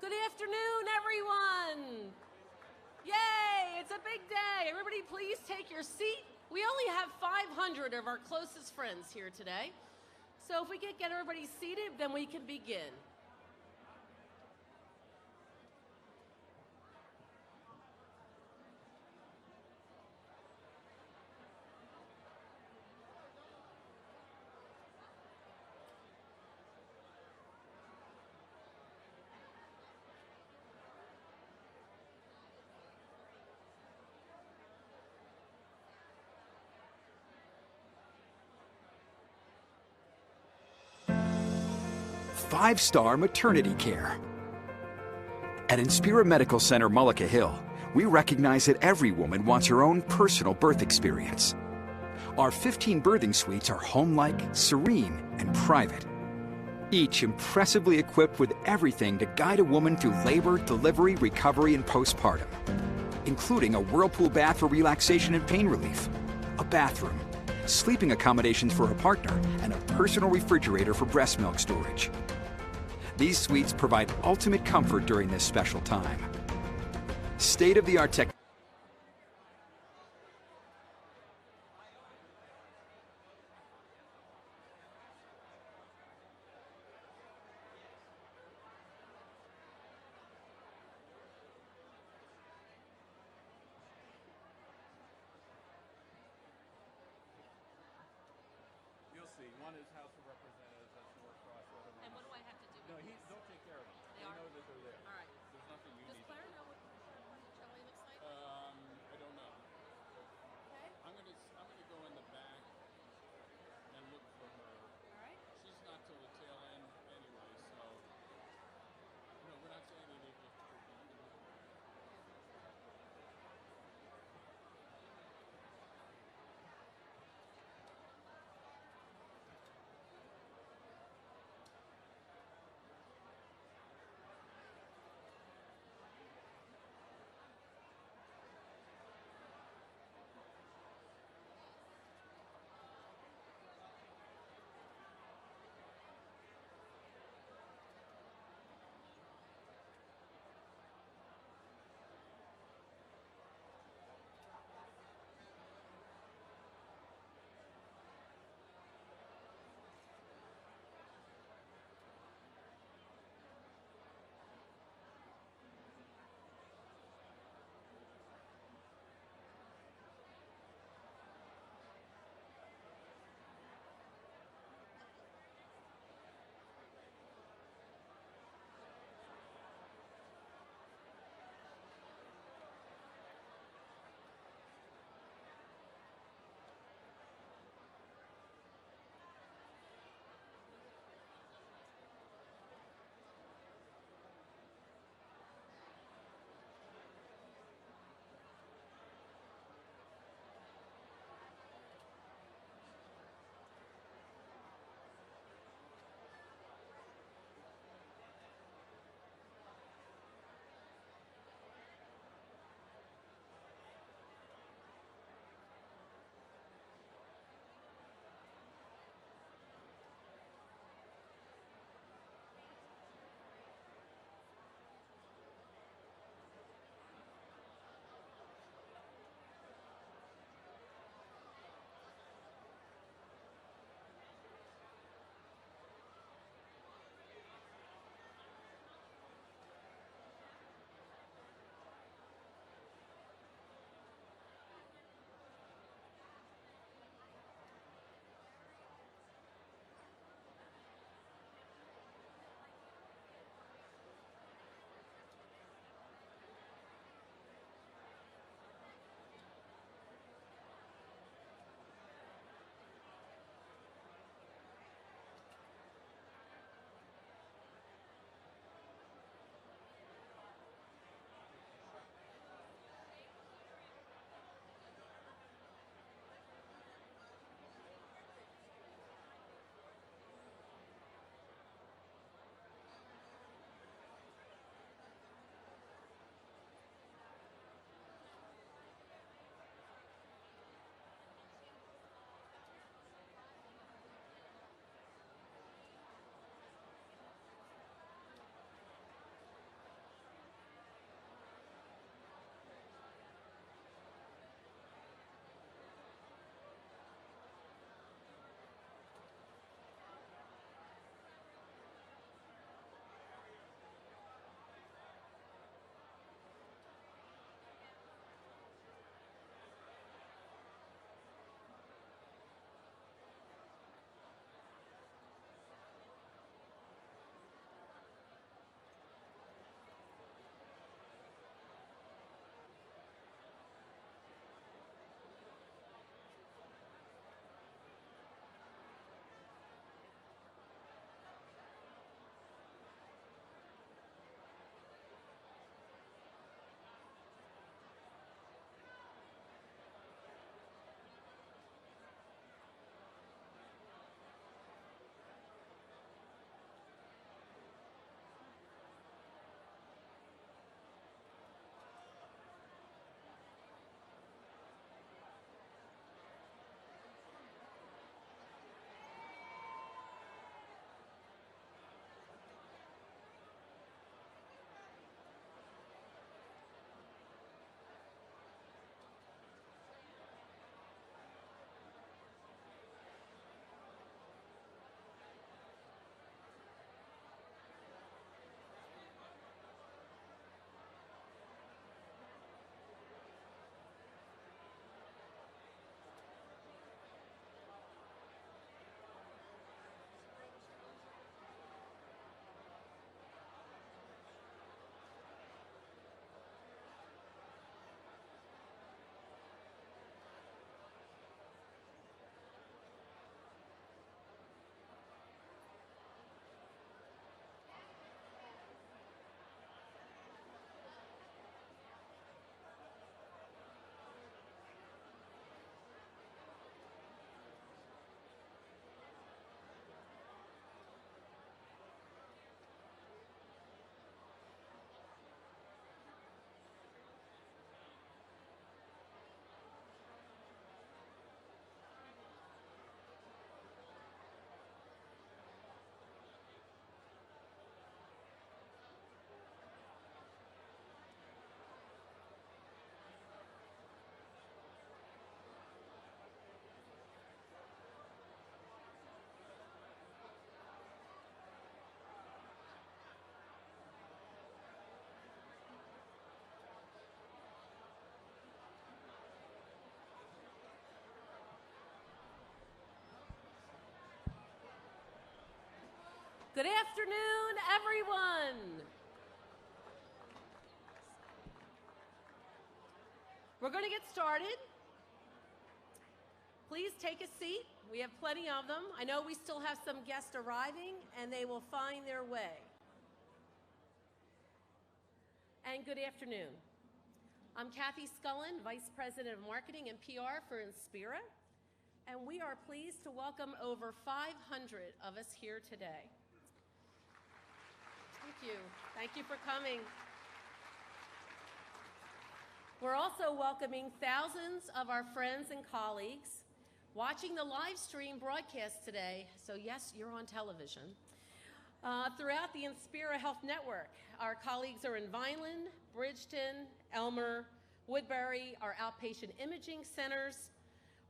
Good afternoon, everyone. Yay, it's a big day. Everybody please take your seat. We only have 500 of our closest friends here today. So if we could get everybody seated, then we can begin. Five-star maternity care. At Inspira Medical Center, Mullica Hill, we recognize that every woman wants her own personal birth experience. Our 15 birthing suites are home-like, serene, and private. Each impressively equipped with everything to guide a woman through labor, delivery, recovery, and postpartum, including a whirlpool bath for relaxation and pain relief, a bathroom, sleeping accommodations for her partner, and a personal refrigerator for breast milk storage. These suites provide ultimate comfort during this special time. State-of-the-art technology. You'll see. One is House of Representatives, that's Norcross. And what do I have to do? No, they'll take care of it. They know that they're there. All right. There's nothing you Does need. Claire know what Shelley looks like? I don't know. Okay. I'm gonna go in the back and look for her. All right. She's not till the tail end anyway, so no, we're not saying you need to. Good afternoon, everyone. We're going to get started. Please take a seat. We have plenty of them. I know we still have some guests arriving, and they will find their way. And good afternoon. I'm Kathy Scullen, Vice President of Marketing and PR for Inspira, and we are pleased to welcome over 500 of us here today. Thank you. Thank you for coming. We're also welcoming thousands of our friends and colleagues watching the live stream broadcast today. So yes, you're on television. Throughout the Inspira Health Network, our colleagues are in Vineland, Bridgeton, Elmer, Woodbury, our outpatient imaging centers,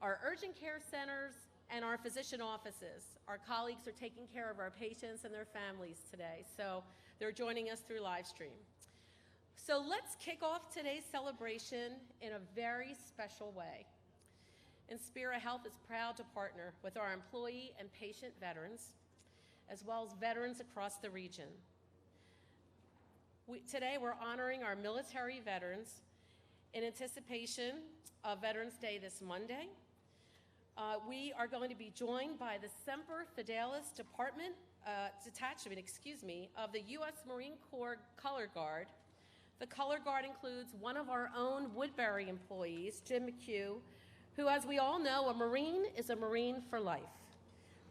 our urgent care centers, and our physician offices. Our colleagues are taking care of our patients and their families today, so they're joining us through live stream. So let's kick off today's celebration in a very special way. Inspira Health is proud to partner with our employee and patient veterans, as well as veterans across the region. Today we're honoring our military veterans in anticipation of Veterans Day this Monday. We are going to be joined by the Semper Fidelis Detachment of the U.S. Marine Corps Color Guard. The Color Guard includes one of our own Woodbury employees, Jim McHugh, who, as we all know, a Marine is a Marine for life.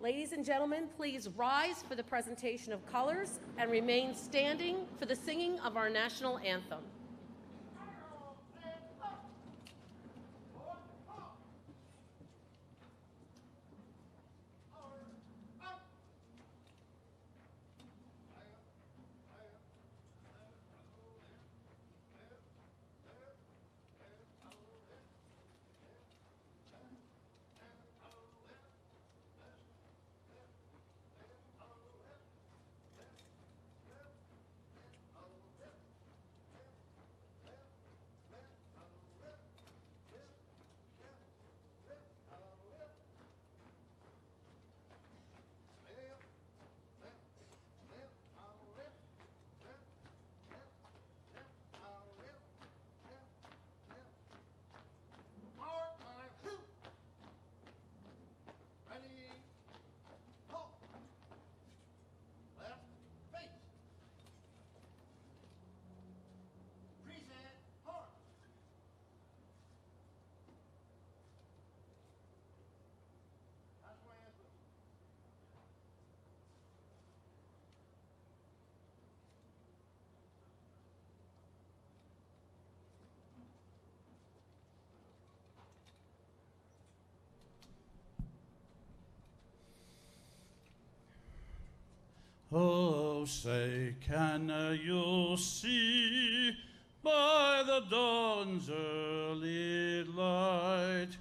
Ladies and gentlemen, please rise for the presentation of colors and remain standing for the singing of our national anthem. Oh, say, can you see by the dawn's early light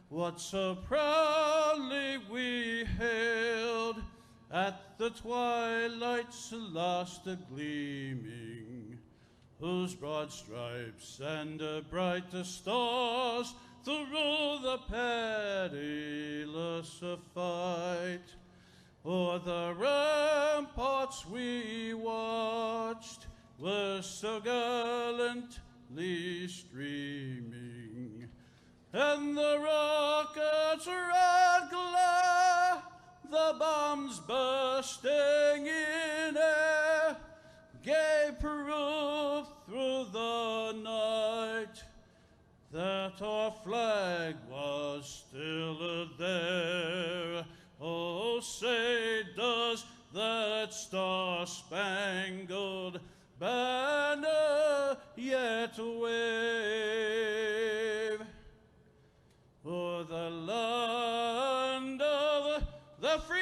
what so proudly we hailed at the twilight's last gleaming, whose broad stripes and bright stars through the perilous fight o'er the ramparts we watched were so gallantly streaming, and the rockets' red glare, the bombs bursting in air, gave proof through the night that our flag was still there. Oh, say, does that star-spangled banner yet wave o'er the land of the free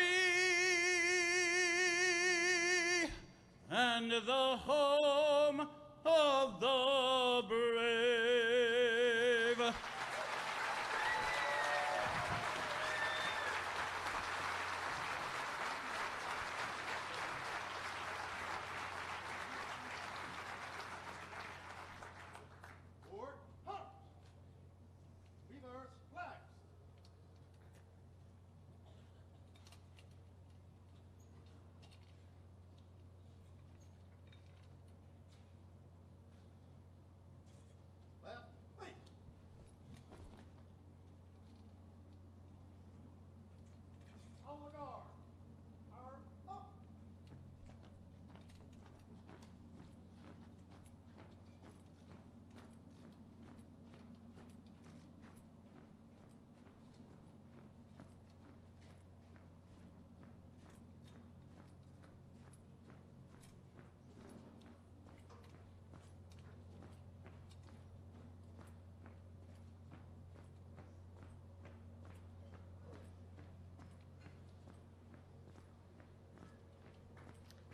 and the home of the brave?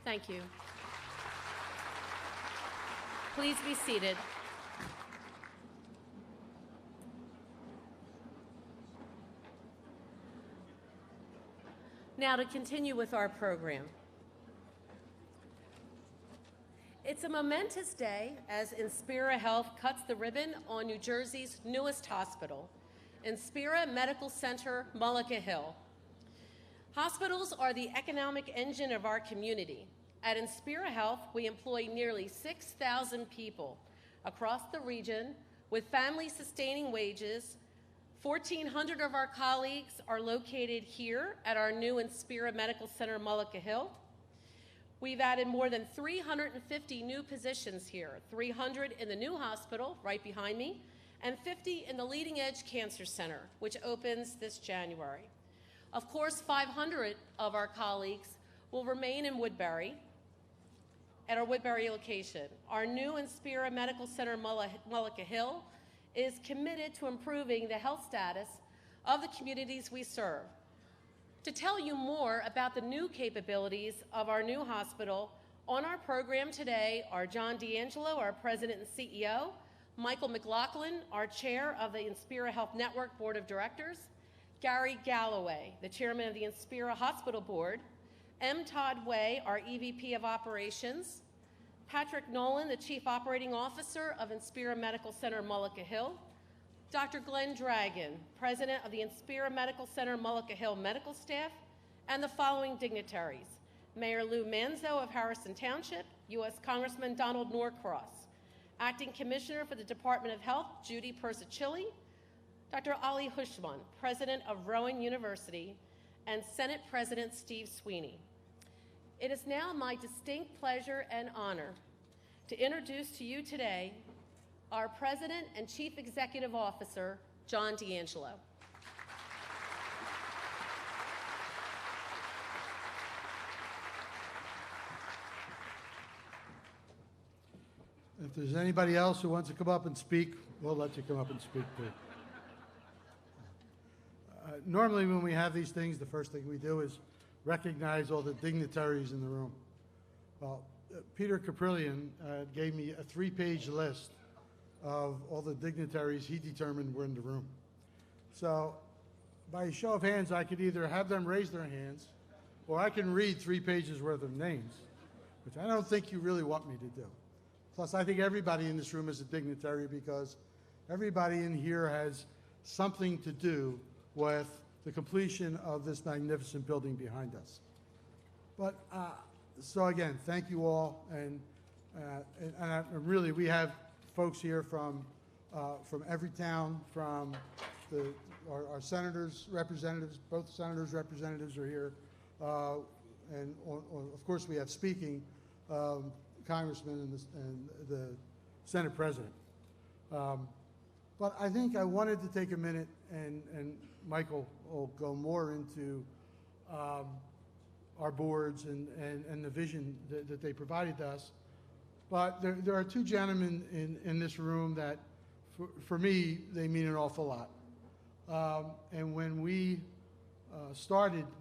Thank you. Please be seated. Now to continue with our program. It's a momentous day as Inspira Health cuts the ribbon on New Jersey's newest hospital, Inspira Medical Center, Mullica Hill. Hospitals are the economic engine of our community. At Inspira Health, we employ nearly 6,000 people across the region with family-sustaining wages. 1,400 of our colleagues are located here at our new Inspira Medical Center, Mullica Hill. We've added more than 350 new positions here, 300 in the new hospital right behind me, and 50 in the Leading Edge Cancer Center, which opens this January. Of course, 500 of our colleagues will remain in Woodbury, at our Woodbury location. Our new Inspira Medical Center, Mullica Hill, is committed to improving the health status of the communities we serve. To tell you more about the new capabilities of our new hospital, on our program today are John D'Angelo, our President and CEO, Michael McLaughlin, our Chair of the Inspira Health Network Board of Directors, Gary Galloway, the Chairman of the Inspira Hospital Board, M. Todd Way, our EVP of Operations, Patrick Nolan, the Chief Operating Officer of Inspira Medical Center, Mullica Hill, Dr. Glenn Dragon, President of the Inspira Medical Center, Mullica Hill Medical Staff, and the following dignitaries: Mayor Lou Manzo of Harrison Township, U.S. Congressman Donald Norcross, Acting Commissioner for the Department of Health, Judy Persicilli, Dr. Ali Hushman, President of Rowan University, and Senate President Steve Sweeney. It is now my distinct pleasure and honor to introduce to you today our President and Chief Executive Officer, John D'Angelo. If there's anybody else who wants to come up and speak, we'll let you come up and speak too. Normally when we have these things, the first thing we do is recognize all the dignitaries in the room. Well, Peter Caprillion gave me a 3-page list of all the dignitaries he determined were in the room. So by a show of hands, I could either have them raise their hands, or I can read 3 pages worth of names, which I don't think you really want me to do. Plus, I think everybody in this room is a dignitary because everybody in here has something to do with the completion of this magnificent building behind us. But, so again, thank you all, and really we have folks here from every town, from our senators' representatives, both senators' representatives are here, and of course we have speaking congressmen and the Senate President. But I think I wanted to take a minute, and Michael will go more into our boards and the vision that they provided to us. But there are 2 gentlemen in this room that, for me, they mean an awful lot. And when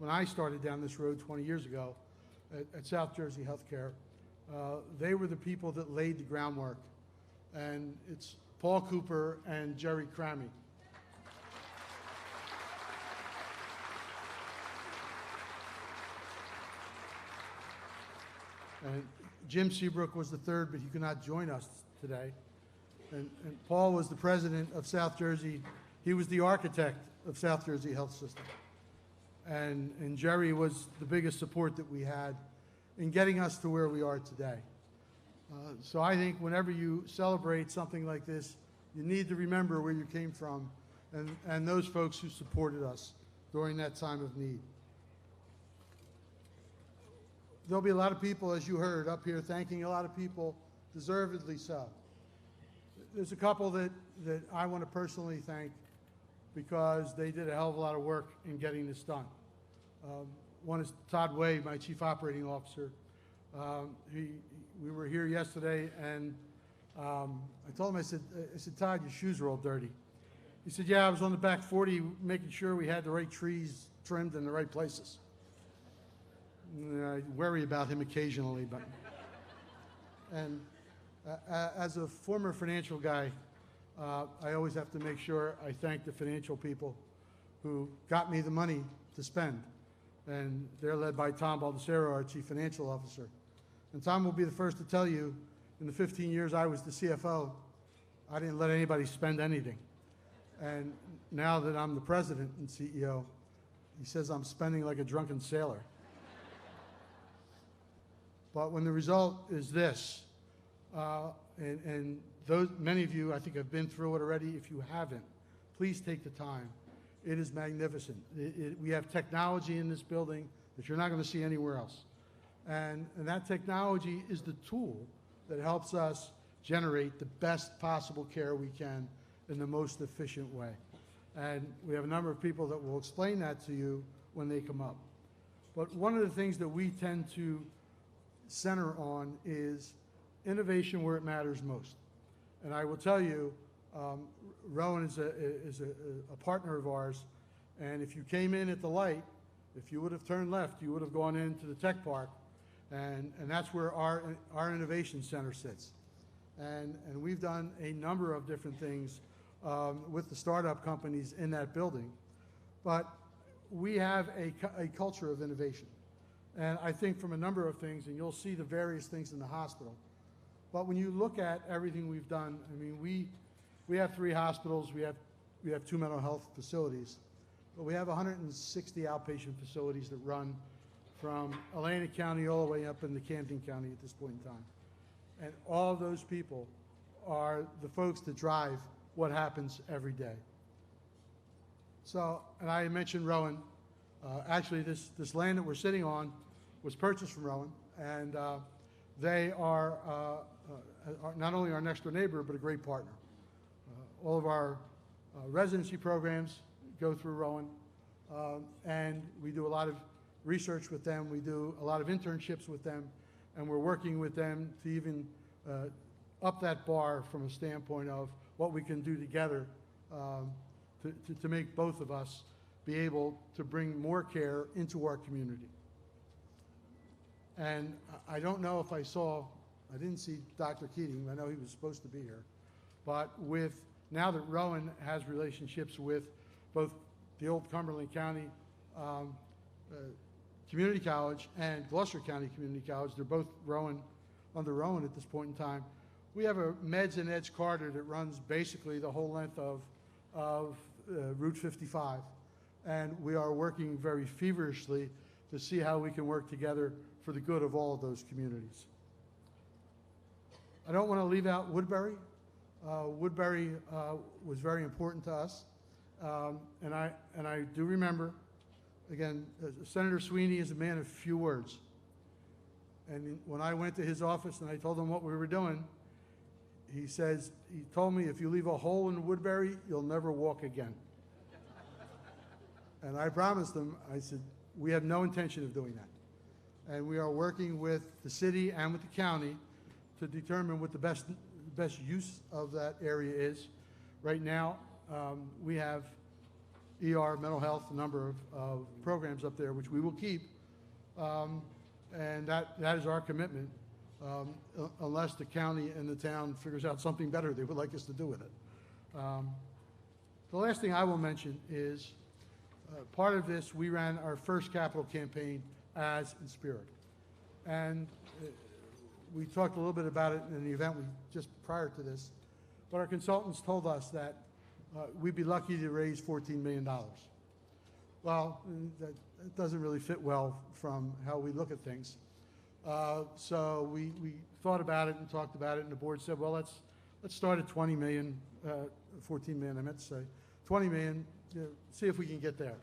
I started down this road 20 years ago at South Jersey Healthcare, they were the people that laid the groundwork. And it's Paul Cooper and Jerry Crammy. And Jim Seabrook was the 3rd, but he could not join us today. And Paul was the president of South Jersey. He was the architect of South Jersey Health System. And Jerry was the biggest support that we had in getting us to where we are today. So I think whenever you celebrate something like this, you need to remember where you came from and those folks who supported us during that time of need. There'll be a lot of people, as you heard, up here thanking a lot of people, deservedly so. There's a couple that I want to personally thank because they did a hell of a lot of work in getting this done. One is Todd Way, my Chief Operating Officer. We were here yesterday, and I told him, I said, Todd, your shoes are all dirty. He said, yeah, I was on the back 40 making sure we had the right trees trimmed in the right places. I worry about him occasionally, but, and as a former financial guy, I always have to make sure I thank the financial people who got me the money to spend. And they're led by Tom Baldessero, our Chief Financial Officer. And Tom will be the first to tell you, in the 15 years I was the CFO, I didn't let anybody spend anything. And now that I'm the president and CEO, he says I'm spending like a drunken sailor. But when the result is this, and those, many of you I think have been through it already. If you haven't, please take the time. It is magnificent. We have technology in this building that you're not going to see anywhere else. And that technology is the tool that helps us generate the best possible care we can in the most efficient way. And we have a number of people that will explain that to you when they come up. But one of the things that we tend to center on is innovation where it matters most. And I will tell you, Rowan is a partner of ours, and if you came in at the light, if you would have turned left, you would have gone into the tech park, and that's where our innovation center sits. And we've done a number of different things with the startup companies in that building. But we have a culture of innovation. And I think from a number of things, and you'll see the various things in the hospital. But when you look at everything we've done, I mean, we have 3 hospitals, we have 2 mental health facilities, but we have 160 outpatient facilities that run from Atlantic County all the way up into Camden County at this point in time. And all of those people are the folks that drive what happens every day. So, and I mentioned Rowan. Actually, this land that we're sitting on was purchased from Rowan, and they are not only our next door neighbor, but a great partner. All of our residency programs go through Rowan, and we do a lot of research with them. We do a lot of internships with them, and we're working with them to even up that bar from a standpoint of what we can do together to make both of us be able to bring more care into our community. And I don't know if I didn't see Dr. Keating. I know he was supposed to be here. But now that Rowan has relationships with both the old Cumberland County Community College and Gloucester County Community College, they're both under Rowan at this point in time. We have a Meds and Eds corridor that runs basically the whole length of Route 55. And we are working very feverishly to see how we can work together for the good of all of those communities. I don't want to leave out Woodbury. Woodbury was very important to us. And I do remember, again, Senator Sweeney is a man of few words. And when I went to his office and I told him what we were doing, he told me, if you leave a hole in Woodbury, you'll never walk again. And I promised him, I said, we have no intention of doing that. And we are working with the city and with the county to determine what the best use of that area is. Right now, we have ER, mental health, a number of programs up there, which we will keep. And that is our commitment, unless the county and the town figures out something better they would like us to do with it. The last thing I will mention is, part of this, we ran our first capital campaign as Inspira. And we talked a little bit about it in the event just prior to this, but our consultants told us that we'd be lucky to raise $14 million. Well, that doesn't really fit well from how we look at things. So we thought about it and talked about it, and the board said, well, let's start at 20 million, 14 million, I meant to say, 20 million, see if we can get there.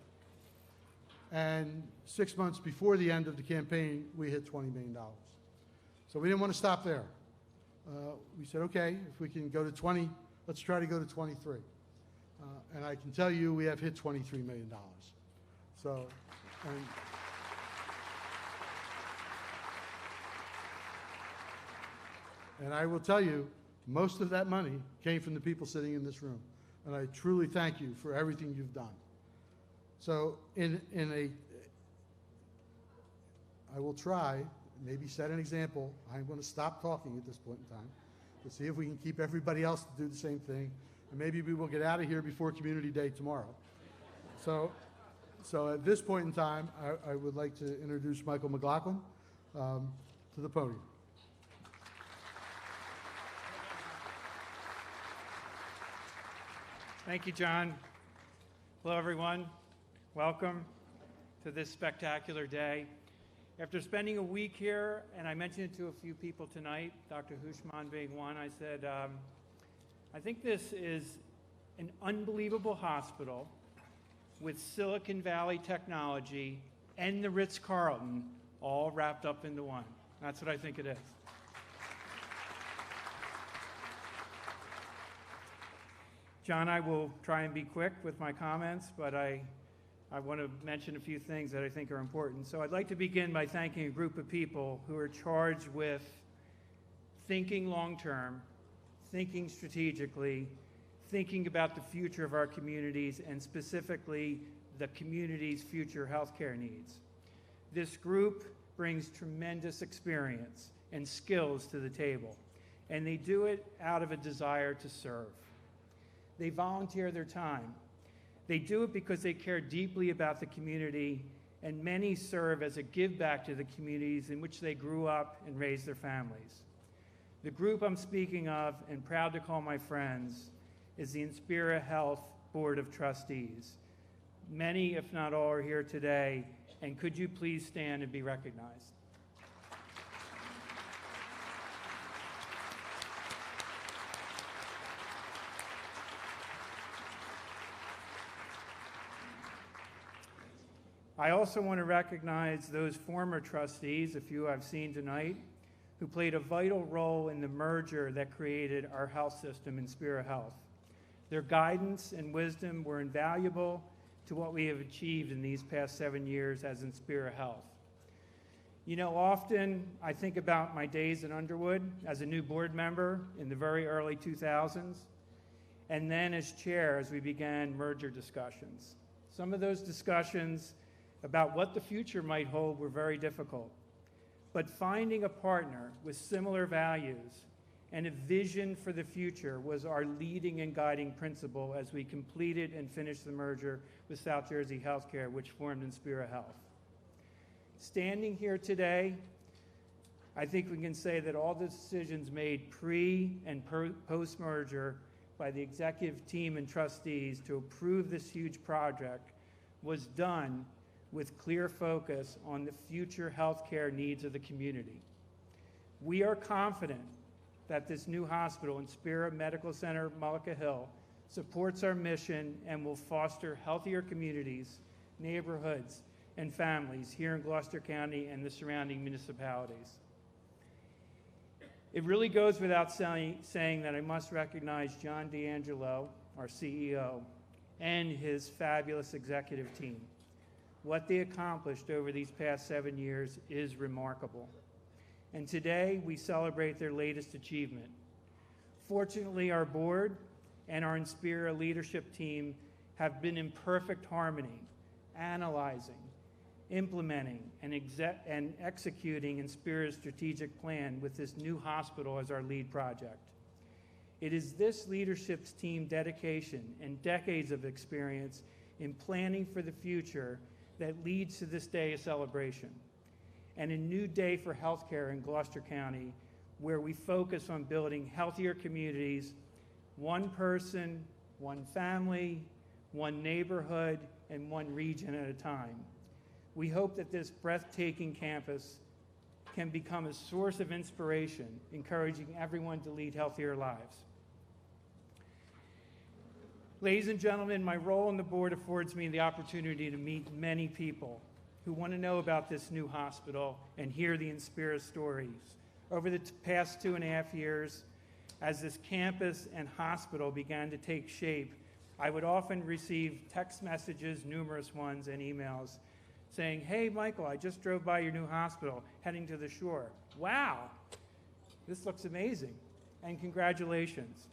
And 6 months before the end of the campaign, we hit $20 million. So we didn't want to stop there. We said, okay, if we can go to 20, let's try to go to 23. And I can tell you we have hit $23 million. So, and I will tell you, most of that money came from the people sitting in this room. And I truly thank you for everything you've done. So I I will try, maybe set an example. I'm going to stop talking at this point in time to see if we can keep everybody else to do the same thing. And maybe we will get out of here before Community Day tomorrow. So at this point in time, I would like to introduce Michael McLaughlin to the podium. Thank you, John. Hello, everyone. Welcome to this spectacular day. After spending a week here, and I mentioned it to a few people tonight, Dr. Hushman being one, I said, I think this is an unbelievable hospital with Silicon Valley technology and the Ritz-Carlton all wrapped up into one. That's what I think it is. John, I will try and be quick with my comments, but I want to mention a few things that I think are important. So I'd like to begin by thanking a group of people who are charged with thinking long-term, thinking strategically, thinking about the future of our communities, and specifically the community's future healthcare needs. This group brings tremendous experience and skills to the table, and they do it out of a desire to serve. They volunteer their time. They do it because they care deeply about the community, and many serve as a give back to the communities in which they grew up and raised their families. The group I'm speaking of, and proud to call my friends, is the Inspira Health Board of Trustees. Many, if not all, are here today, and could you please stand and be recognized? I also want to recognize those former trustees, a few I've seen tonight, who played a vital role in the merger that created our health system, Inspira Health. Their guidance and wisdom were invaluable to what we have achieved in these past 7 years as Inspira Health. You know, often I think about my days at Underwood as a new board member in the very early 2000s, and then as chair as we began merger discussions. Some of those discussions about what the future might hold were very difficult. But finding a partner with similar values and a vision for the future was our leading and guiding principle as we completed and finished the merger with South Jersey Healthcare, which formed Inspira Health. Standing here today, I think we can say that all the decisions made pre and post-merger by the executive team and trustees to approve this huge project was done with clear focus on the future healthcare needs of the community. We are confident that this new hospital, Inspira Medical Center, Mullica Hill, supports our mission and will foster healthier communities, neighborhoods, and families here in Gloucester County and the surrounding municipalities. It really goes without saying that I must recognize John D'Angelo, our CEO, and his fabulous executive team. What they accomplished over these past 7 years is remarkable. And today, we celebrate their latest achievement. Fortunately, our board and our Inspira leadership team have been in perfect harmony, analyzing, implementing, and executing Inspira's strategic plan with this new hospital as our lead project. It is this leadership team's dedication and decades of experience in planning for the future that leads to this day of celebration, and a new day for healthcare in Gloucester County, where we focus on building healthier communities, one person, one family, one neighborhood, and one region at a time. We hope that this breathtaking campus can become a source of inspiration, encouraging everyone to lead healthier lives. Ladies and gentlemen, my role on the board affords me the opportunity to meet many people who want to know about this new hospital and hear the Inspira stories. Over the past 2.5 years, as this campus and hospital began to take shape, I would often receive text messages, numerous ones, and emails saying, "Hey, Michael, I just drove by your new hospital, heading to the shore. Wow, this looks amazing, and congratulations."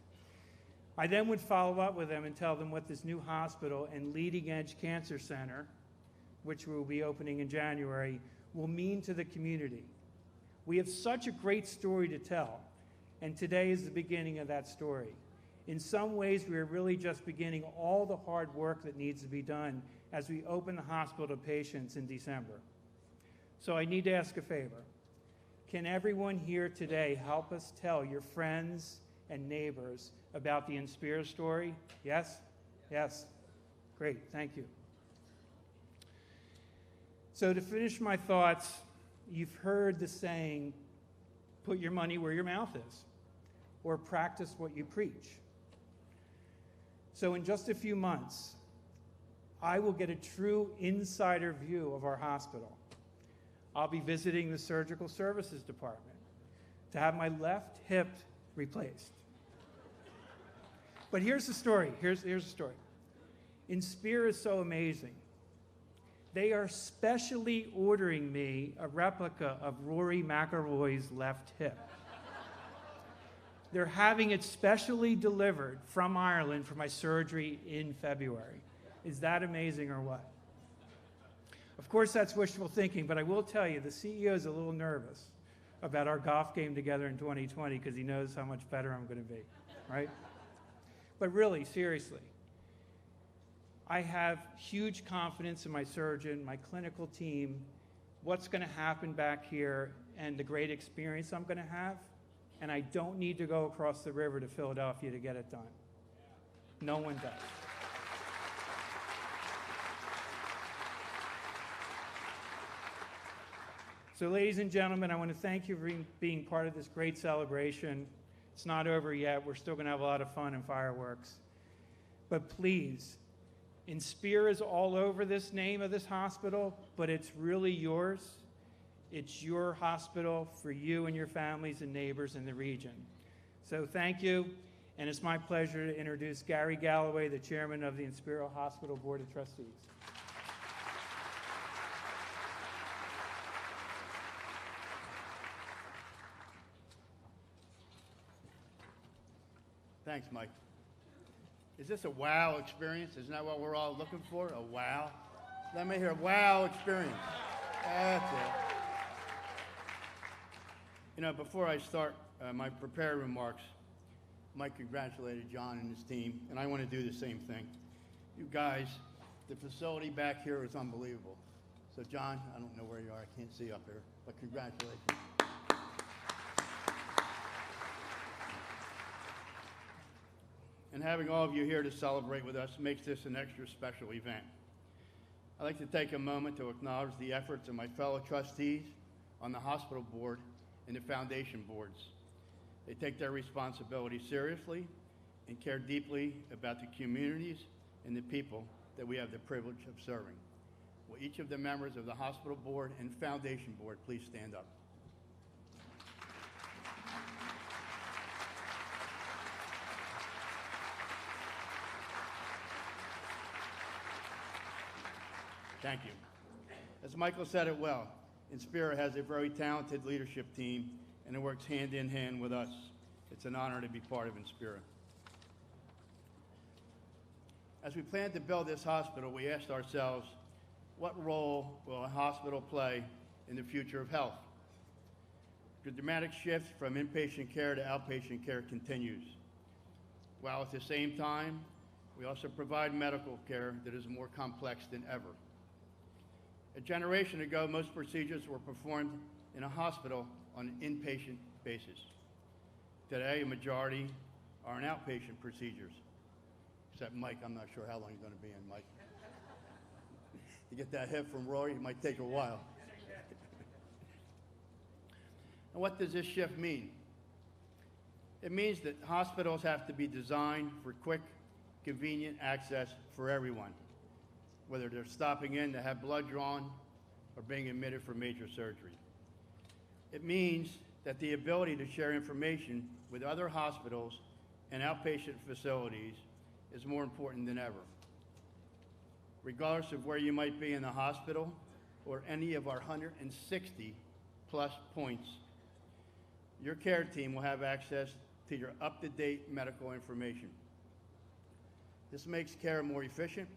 I then would follow up with them and tell them what this new hospital and leading-edge cancer center, which will be opening in January, will mean to the community. We have such a great story to tell, and today is the beginning of that story. In some ways, we are really just beginning all the hard work that needs to be done as we open the hospital to patients in December. So I need to ask a favor. Can everyone here today help us tell your friends and neighbors about the Inspira story? Yes? Yes. Great, thank you. So to finish my thoughts, you've heard the saying, put your money where your mouth is, or practice what you preach. So in just a few months, I will get a true insider view of our hospital. I'll be visiting the surgical services department to have my left hip replaced. But here's the story. Here's the story. Inspira is so amazing. They are specially ordering me a replica of Rory McIlroy's left hip. They're having it specially delivered from Ireland for my surgery in February. Is that amazing or what? Of course, that's wishful thinking, but I will tell you, the CEO is a little nervous about our golf game together in 2020 because he knows how much better I'm going to be, right? But really, seriously, I have huge confidence in my surgeon, my clinical team, what's going to happen back here, and the great experience I'm going to have. And I don't need to go across the river to Philadelphia to get it done. No one does. So ladies and gentlemen, I want to thank you for being part of this great celebration. It's not over yet. We're still going to have a lot of fun and fireworks. But please, Inspira is all over this name of this hospital, but it's really yours. It's your hospital for you and your families and neighbors in the region. So thank you, and it's my pleasure to introduce Gary Galloway, the chairman of the Inspira Hospital Board of Trustees. Thanks, Mike. Is this a wow experience? Isn't that what we're all looking for? A wow? Let me hear a wow experience. That's it. You know, before I start my prepared remarks, Mike congratulated John and his team, and I want to do the same thing. You guys, the facility back here is unbelievable. So John, I don't know where you are. I can't see up here, but congratulations. And having all of you here to celebrate with us makes this an extra special event. I'd like to take a moment to acknowledge the efforts of my fellow trustees on the hospital board and the foundation boards. They take their responsibility seriously and care deeply about the communities and the people that we have the privilege of serving. Will each of the members of the hospital board and foundation board please stand up? Thank you. As Michael said it well, Inspira has a very talented leadership team and it works hand in hand with us. It's an honor to be part of Inspira. As we planned to build this hospital, we asked ourselves, what role will a hospital play in the future of health? The dramatic shift from inpatient care to outpatient care continues, while at the same time, we also provide medical care that is more complex than ever. A generation ago, most procedures were performed in a hospital on an inpatient basis. Today, a majority are in outpatient procedures. Except Mike, I'm not sure how long you're going to be in, Mike. To get that hip from Rory, it might take a while. And what does this shift mean? It means that hospitals have to be designed for quick, convenient access for everyone, whether they're stopping in to have blood drawn or being admitted for major surgery. It means that the ability to share information with other hospitals and outpatient facilities is more important than ever. Regardless of where you might be in the hospital or any of our 160 plus points, your care team will have access to your up-to-date medical information. This makes care more efficient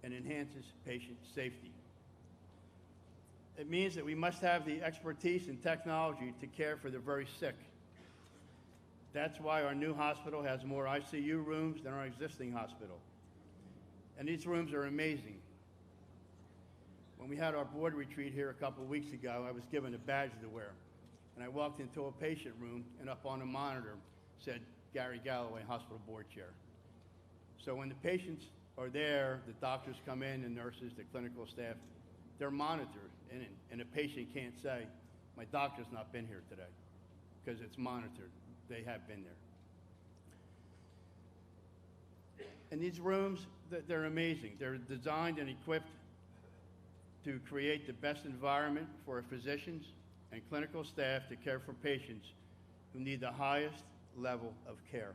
and enhances patient safety. It means that we must have the expertise and technology to care for the very sick. That's why our new hospital has more ICU rooms than our existing hospital. And these rooms are amazing. When we had our board retreat here a couple weeks ago, I was given a badge to wear. And I walked into a patient room, and up on the monitor said, Gary Galloway, Hospital Board Chair. So when the patients are there, the doctors come in, the nurses, the clinical staff, they're monitored. And a patient can't say, my doctor's not been here today, because it's monitored. They have been there. And these rooms, they're amazing. They're designed and equipped to create the best environment for our physicians and clinical staff to care for patients who need the highest level of care.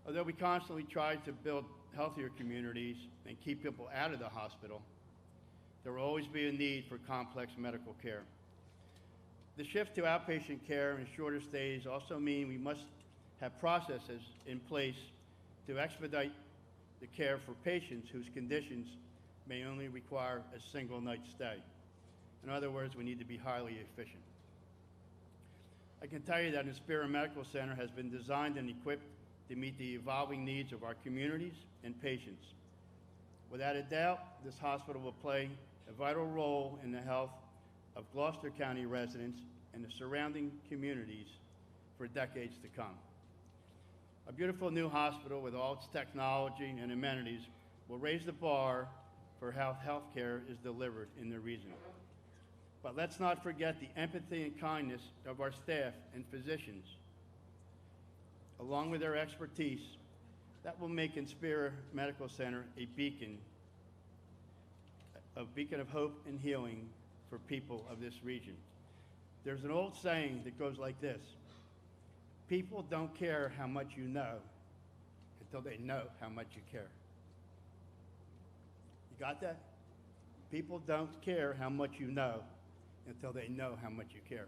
Although we constantly try to build healthier communities and keep people out of the hospital, there will always be a need for complex medical care. The shift to outpatient care and shorter stays also mean we must have processes in place to expedite the care for patients whose conditions may only require a single night stay. In other words, we need to be highly efficient. I can tell you that Inspira Medical Center has been designed and equipped to meet the evolving needs of our communities and patients. Without a doubt, this hospital will play a vital role in the health of Gloucester County residents and the surrounding communities for decades to come. A beautiful new hospital with all its technology and amenities will raise the bar for how healthcare is delivered in the region. But let's not forget the empathy and kindness of our staff and physicians. Along with their expertise, that will make Inspira Medical Center a beacon of hope and healing for people of this region. There's an old saying that goes like this: people don't care how much you know until they know how much you care. You got that? People don't care how much you know until they know how much you care.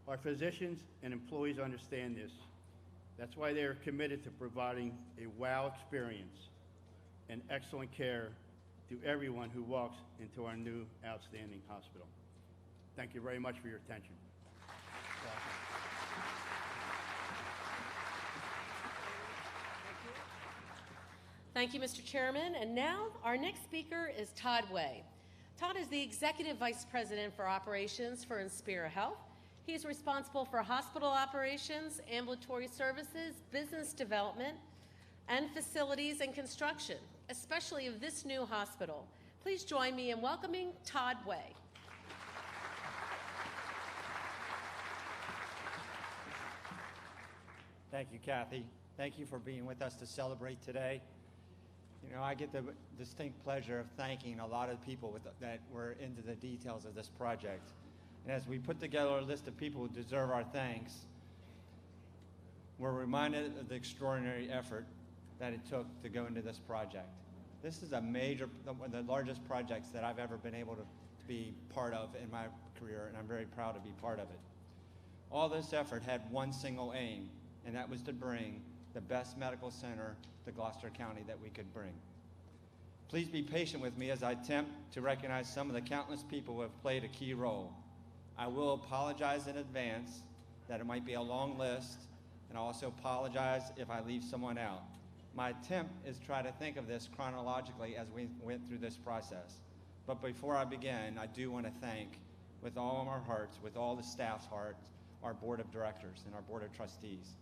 Our physicians and employees understand this. That's why they are committed to providing a wow experience and excellent care to everyone who walks into our new outstanding hospital. Thank you very much for your attention. Thank you, Mr. Chairman. And now our next speaker is Todd Way. Todd is the Executive Vice President for Operations for Inspira Health. He's responsible for hospital operations, ambulatory services, business development, and facilities and construction, especially of this new hospital. Please join me in welcoming Todd Way. Thank you, Kathy. Thank you for being with us to celebrate today. You know, I get the distinct pleasure of thanking a lot of people that were into the details of this project. And as we put together a list of people who deserve our thanks, we're reminded of the extraordinary effort that it took to go into this project. This is one of the largest projects that I've ever been able to be part of in my career, and I'm very proud to be part of it. All this effort had one single aim, and that was to bring the best medical center to Gloucester County that we could bring. Please be patient with me as I attempt to recognize some of the countless people who have played a key role. I will apologize in advance that it might be a long list, and I also apologize if I leave someone out. My attempt is to try to think of this chronologically as we went through this process. But before I begin, I do want to thank, with all of our hearts, with all the staff's hearts, our board of directors and our board of trustees.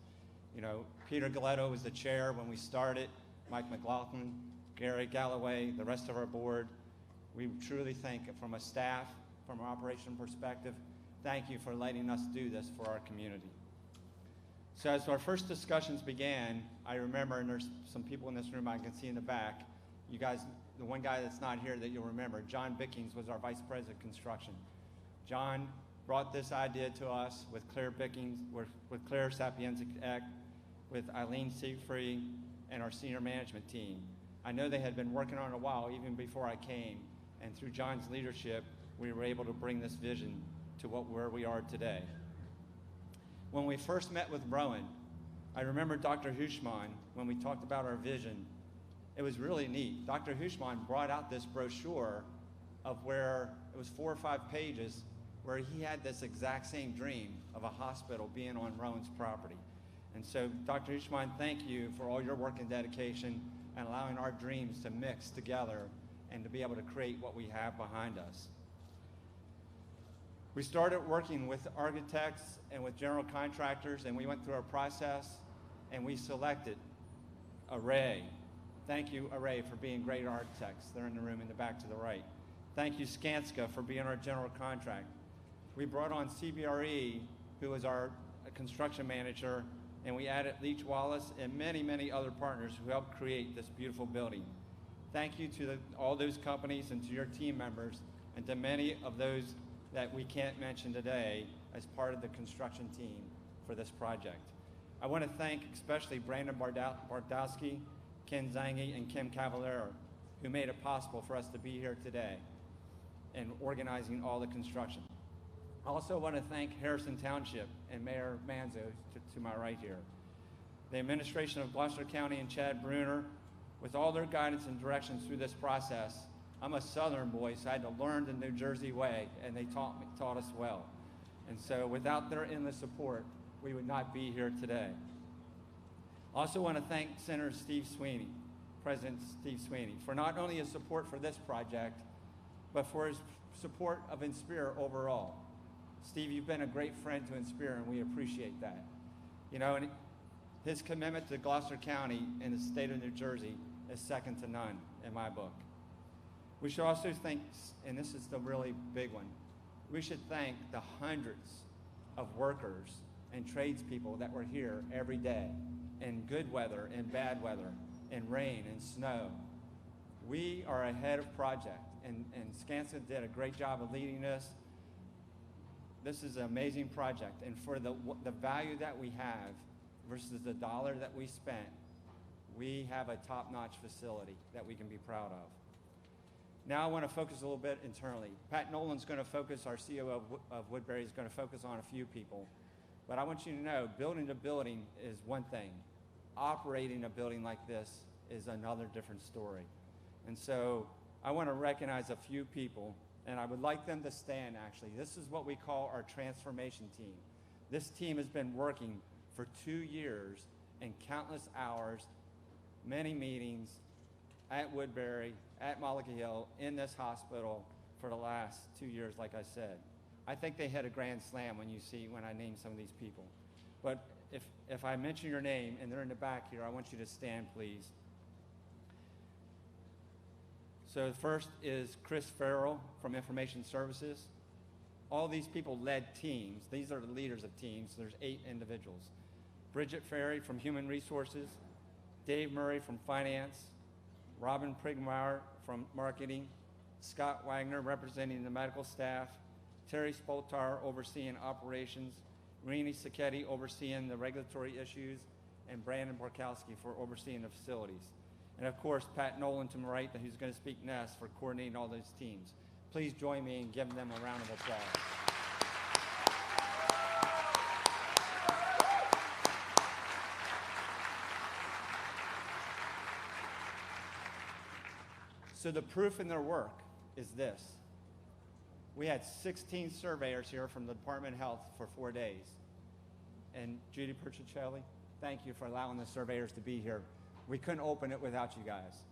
You know, Peter Galetto was the chair when we started, Mike McLaughlin, Gary Galloway, the rest of our board. We truly thank it from a staff, from an operation perspective. Thank you for letting us do this for our community. So as our first discussions began, I remember, and there's some people in this room I can see in the back, you guys, the one guy that's not here that you'll remember, John Bickings was our Vice President of Construction. John brought this idea to us with Claire Bickings, with Claire Sapienza-Eck, with Eileen Siegfried, and our senior management team. I know they had been working on it a while, even before I came, and through John's leadership, we were able to bring this vision to where we are today. When we first met with Rowan, I remember Dr. Hushman, when we talked about our vision, it was really neat. Dr. Hushman brought out this brochure of where it was 4 or 5 pages where he had this exact same dream of a hospital being on Rowan's property. And so, Dr. Ishman, thank you for all your work and dedication and allowing our dreams to mix together and to be able to create what we have behind us. We started working with architects and with general contractors, and we went through our process, and we selected Array. Thank you, Array, for being great architects. They're in the room in the back to the right. Thank you, Skanska, for being our general contract. We brought on CBRE, who was our construction manager, and we added Leach Wallace and many, many other partners who helped create this beautiful building. Thank you to all those companies and to your team members and to many of those that we can't mention today as part of the construction team for this project. I want to thank especially Brandon Bardowski, Ken Zangi, and Kim Cavallero, who made it possible for us to be here today and organizing all the construction. I also want to thank Harrison Township and Mayor Manzo to my right here. The administration of Gloucester County and Chad Bruner, with all their guidance and directions through this process. I'm a Southern boy, so I had to learn the New Jersey way, and they taught us well. And so without their endless support, we would not be here today. I also want to thank Senator Steve Sweeney, President Steve Sweeney, for not only his support for this project, but for his support of Inspira overall. Steve, you've been a great friend to Inspira, and we appreciate that. You know, and his commitment to Gloucester County and the state of New Jersey is second to none in my book. We should also thank, and this is the really big one, we should thank the hundreds of workers and tradespeople that were here every day in good weather and bad weather, in rain and snow. We are ahead of project, and Skanska did a great job of leading this. This is an amazing project, and for the value that we have versus the dollar that we spent, we have a top-notch facility that we can be proud of. Now I want to focus a little bit internally. Pat Nolan's going to focus, our CEO of Woodbury is going to focus on a few people. But I want you to know, building a building is one thing. Operating a building like this is another different story. And so I want to recognize a few people, and I would like them to stand, actually. This is what we call our transformation team. This team has been working for 2 years and countless hours, many meetings at Woodbury, at Mullica Hill, in this hospital for the last 2 years, like I said. I think they hit a grand slam when I name some of these people. But if I mention your name and they're in the back here, I want you to stand, please. So the first is Chris Farrell from Information Services. All these people led teams. These are the leaders of teams. There's 8 individuals. Bridget Ferry from Human Resources, Dave Murray from Finance, Robin Prigmeyer from Marketing, Scott Wagner representing the medical staff, Terry Spoltar overseeing operations, Rini Sacchetti overseeing the regulatory issues, and Brandon Borkowski for overseeing the facilities. And of course, Pat Nolan to my right, who's going to speak next, for coordinating all those teams. Please join me in giving them a round of applause. So the proof in their work is this. We had 16 surveyors here from the Department of Health for 4 days. And Judy Percicelli, thank you for allowing the surveyors to be here. We couldn't open it without you guys.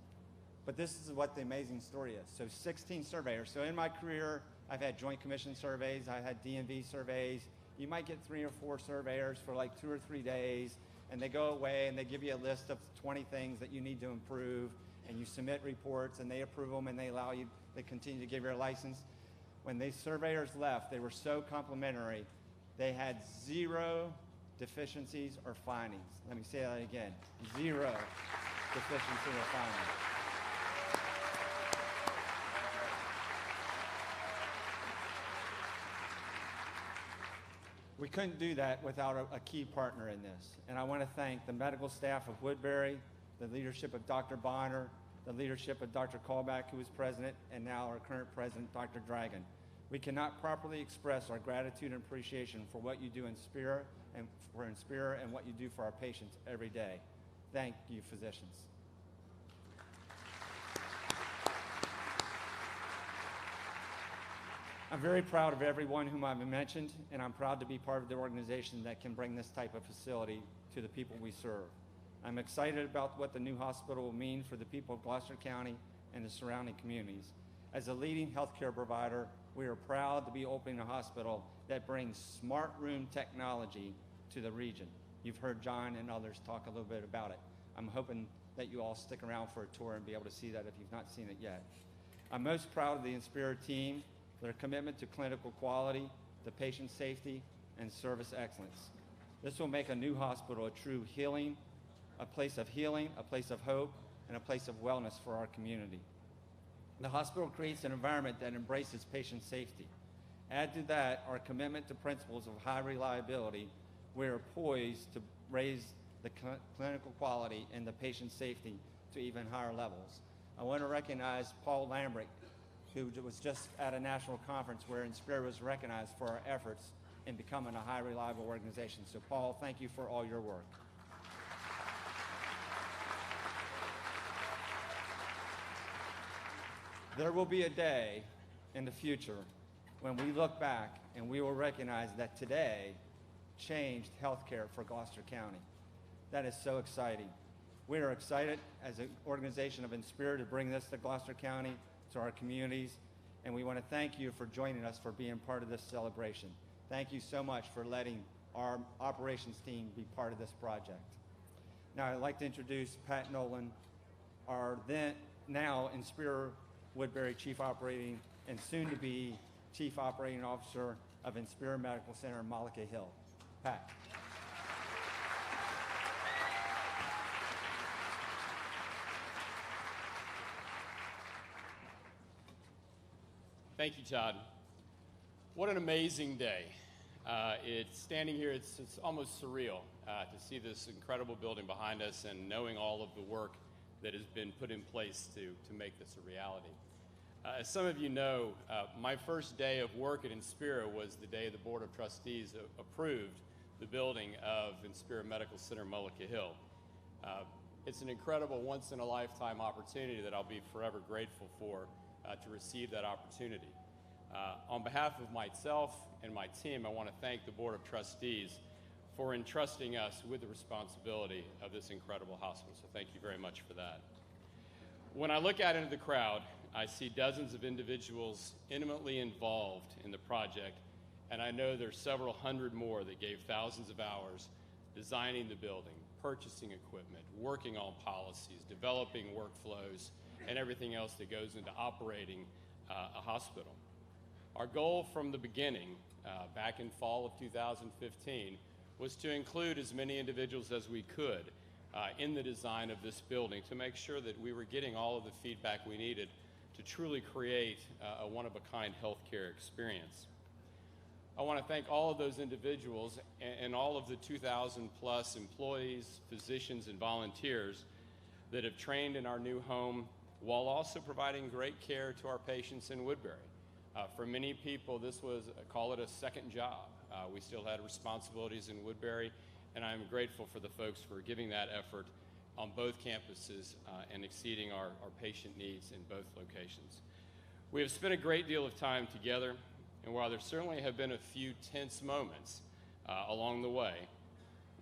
But this is what the amazing story is. So 16 surveyors. So in my career, I've had Joint Commission surveys, I've had DMV surveys. You might get 3 or 4 surveyors for like 2 or 3 days, and they go away and they give you a list of 20 things that you need to improve, and you submit reports and they approve them and they allow you, they continue to give your license. When these surveyors left, they were so complimentary. They had 0 deficiencies or findings. Let me say that again. 0 deficiencies or findings. We couldn't do that without a key partner in this. And I want to thank the medical staff of Woodbury, the leadership of Dr. Bonner, the leadership of Dr. Callback, who is president, and now our current president, Dr. Dragon. We cannot properly express our gratitude and appreciation for what you do in Inspira and what you do for our patients every day. Thank you, physicians. I'm very proud of everyone whom I've mentioned, and I'm proud to be part of the organization that can bring this type of facility to the people we serve. I'm excited about what the new hospital will mean for the people of Gloucester County and the surrounding communities. As a leading healthcare provider, we are proud to be opening a hospital that brings smart room technology to the region. You've heard John and others talk a little bit about it. I'm hoping that you all stick around for a tour and be able to see that if you've not seen it yet. I'm most proud of the Inspira team, their commitment to clinical quality, to patient safety, and service excellence. This will make a new hospital a true healing, a place of hope, and a place of wellness for our community. The hospital creates an environment that embraces patient safety. Add to that our commitment to principles of high reliability. We are poised to raise the clinical quality and the patient safety to even higher levels. I want to recognize Paul Lambrick, who was just at a national conference where Inspira was recognized for our efforts in becoming a high reliable organization. So Paul, thank you for all your work. There will be a day in the future when we look back and we will recognize that today changed healthcare for Gloucester County. That is so exciting. We are excited as an organization of Inspira to bring this to Gloucester County, to our communities, and we want to thank you for joining us, for being part of this celebration. Thank you so much for letting our operations team be part of this project. Now I'd like to introduce Pat Nolan, our now Inspira Woodbury Chief Operating and soon to be Chief Operating Officer of Inspira Medical Center in Mullica Hill. Pat. Thank you, Todd. What an amazing day. It's standing here, it's almost surreal to see this incredible building behind us and knowing all of the work that has been put in place to make this a reality. As some of you know, my first day of work at Inspira was the day the Board of Trustees approved the building of Inspira Medical Center Mullica Hill. It's an incredible once-in-a-lifetime opportunity that I'll be forever grateful for to receive that opportunity. On behalf of myself and my team, I want to thank the Board of Trustees for entrusting us with the responsibility of this incredible hospital. So thank you very much for that. When I look out into the crowd, I see dozens of individuals intimately involved in the project, and I know there's several hundred more that gave thousands of hours designing the building, purchasing equipment, working on policies, developing workflows, and everything else that goes into operating a hospital. Our goal from the beginning, back in fall of 2015, was to include as many individuals as we could in the design of this building to make sure that we were getting all of the feedback we needed to truly create a one-of-a-kind healthcare experience. I want to thank all of those individuals and all of the 2,000 plus employees, physicians, and volunteers that have trained in our new home while also providing great care to our patients in Woodbury. For many people, this was, call it a second job. We still had responsibilities in Woodbury, and I'm grateful for the folks for giving that effort on both campuses and exceeding our patient needs in both locations. We have spent a great deal of time together, and while there certainly have been a few tense moments along the way,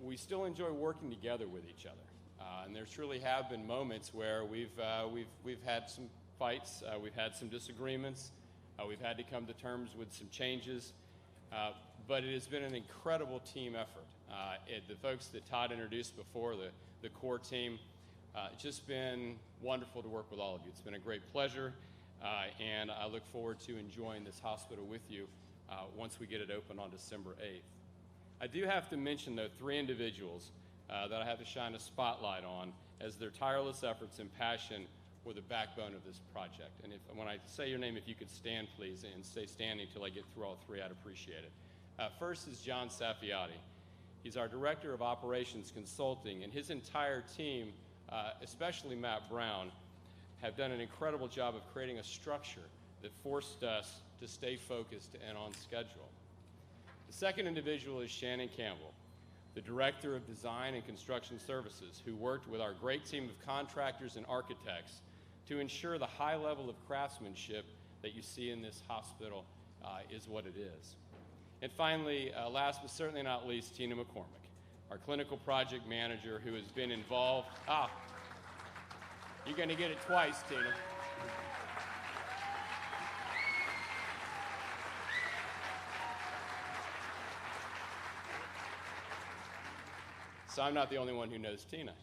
we still enjoy working together with each other. And there truly have been moments where we've had some fights, we've had some disagreements, we've had to come to terms with some changes, but it has been an incredible team effort. The folks that Todd introduced before, the core team, it's just been wonderful to work with all of you. It's been a great pleasure, and I look forward to enjoying this hospital with you once we get it open on December 8th. I do have to mention, though, 3 individuals that I have to shine a spotlight on, as their tireless efforts and passion were the backbone of this project. And when I say your name, if you could stand, please, and stay standing until I get through all 3, I'd appreciate it. First is John Saffiati. He's our Director of Operations Consulting, and his entire team, especially Matt Brown, have done an incredible job of creating a structure that forced us to stay focused and on schedule. The second individual is Shannon Campbell, the Director of Design and Construction Services, who worked with our great team of contractors and architects to ensure the high level of craftsmanship that you see in this hospital is what it is. And finally, last but certainly not least, Tina McCormick, our clinical project manager who has been involved. You're going to get it twice, Tina. So I'm not the only one who knows Tina.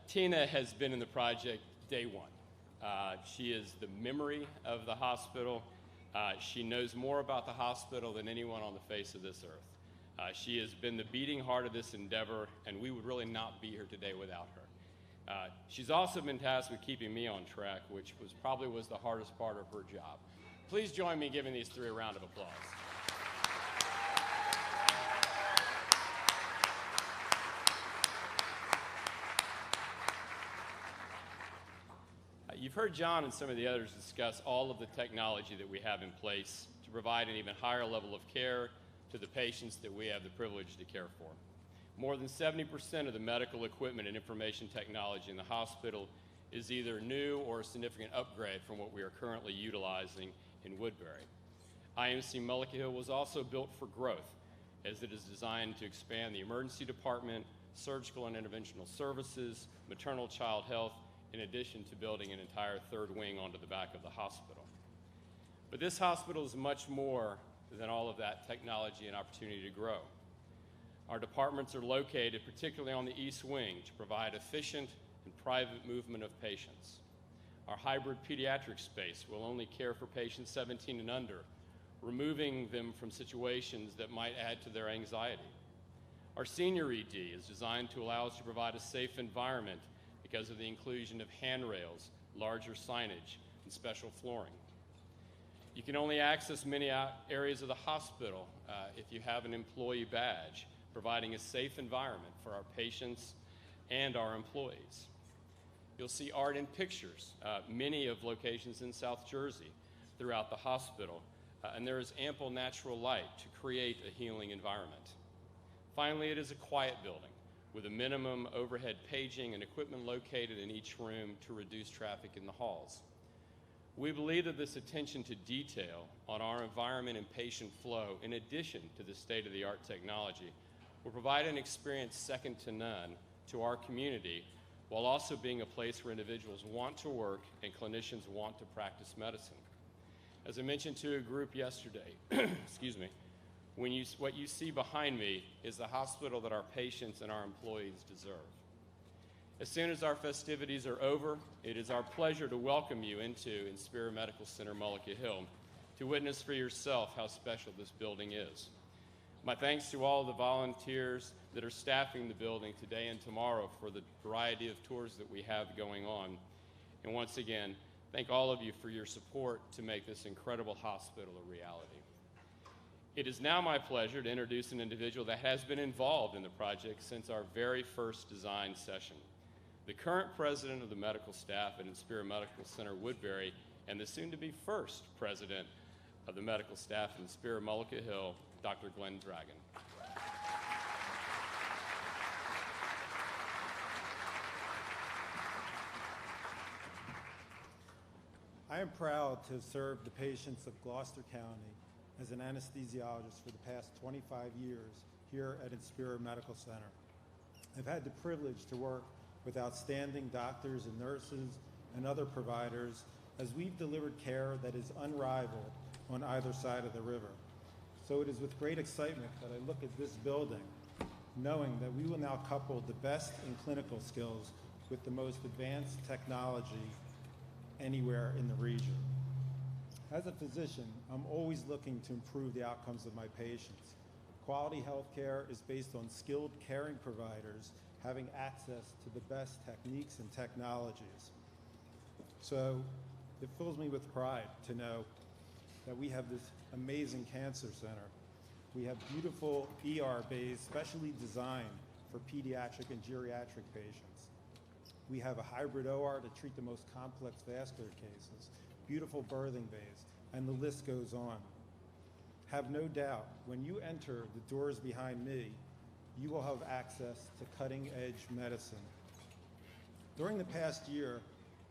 Tina has been in the project day one. She is the memory of the hospital. She knows more about the hospital than anyone on the face of this earth. She has been the beating heart of this endeavor, and we would really not be here today without her. She's also been tasked with keeping me on track, which probably was the hardest part of her job. Please join me in giving these three a round of applause. You've heard John and some of the others discuss all of the technology that we have in place to provide an even higher level of care to the patients that we have the privilege to care for. More than 70% of the medical equipment and information technology in the hospital is either new or a significant upgrade from what we are currently utilizing in Woodbury. IMC Mullica Hill was also built for growth, as it is designed to expand the emergency department, surgical and interventional services, maternal child health, in addition to building an entire third wing onto the back of the hospital. But this hospital is much more than all of that technology and opportunity to grow. Our departments are located particularly on the east wing to provide efficient and private movement of patients. Our hybrid pediatric space will only care for patients 17 and under, removing them from situations that might add to their anxiety. Our senior ED is designed to allow us to provide a safe environment because of the inclusion of handrails, larger signage, and special flooring. You can only access many areas of the hospital if you have an employee badge, providing a safe environment for our patients and our employees. You'll see art and pictures, many of locations in South Jersey throughout the hospital, and there is ample natural light to create a healing environment. Finally, it is a quiet building with a minimum overhead paging and equipment located in each room to reduce traffic in the halls. We believe that this attention to detail on our environment and patient flow, in addition to the state-of-the-art technology, will provide an experience second to none to our community, while also being a place where individuals want to work and clinicians want to practice medicine. As I mentioned to a group yesterday, excuse me, what you see behind me is the hospital that our patients and our employees deserve. As soon as our festivities are over, it is our pleasure to welcome you into Inspira Medical Center, Mullica Hill, to witness for yourself how special this building is. My thanks to all the volunteers that are staffing the building today and tomorrow for the variety of tours that we have going on. And once again, thank all of you for your support to make this incredible hospital a reality. It is now my pleasure to introduce an individual that has been involved in the project since our very first design session. The current president of the medical staff at Inspira Medical Center Woodbury and the soon-to-be first president of the medical staff at Inspira Mullica Hill, Dr. Glenn Dragon. I am proud to serve the patients of Gloucester County as an anesthesiologist for the past 25 years here at Inspira Medical Center. I've had the privilege to work with outstanding doctors and nurses and other providers as we've delivered care that is unrivaled on either side of the river. So it is with great excitement that I look at this building, knowing that we will now couple the best in clinical skills with the most advanced technology anywhere in the region. As a physician, I'm always looking to improve the outcomes of my patients. Quality health care is based on skilled caring providers having access to the best techniques and technologies. So it fills me with pride to know that we have this amazing cancer center. We have beautiful ER bays specially designed for pediatric and geriatric patients. We have a hybrid OR to treat the most complex vascular cases, beautiful birthing bays, and the list goes on. Have no doubt, when you enter the doors behind me, you will have access to cutting-edge medicine. During the past year,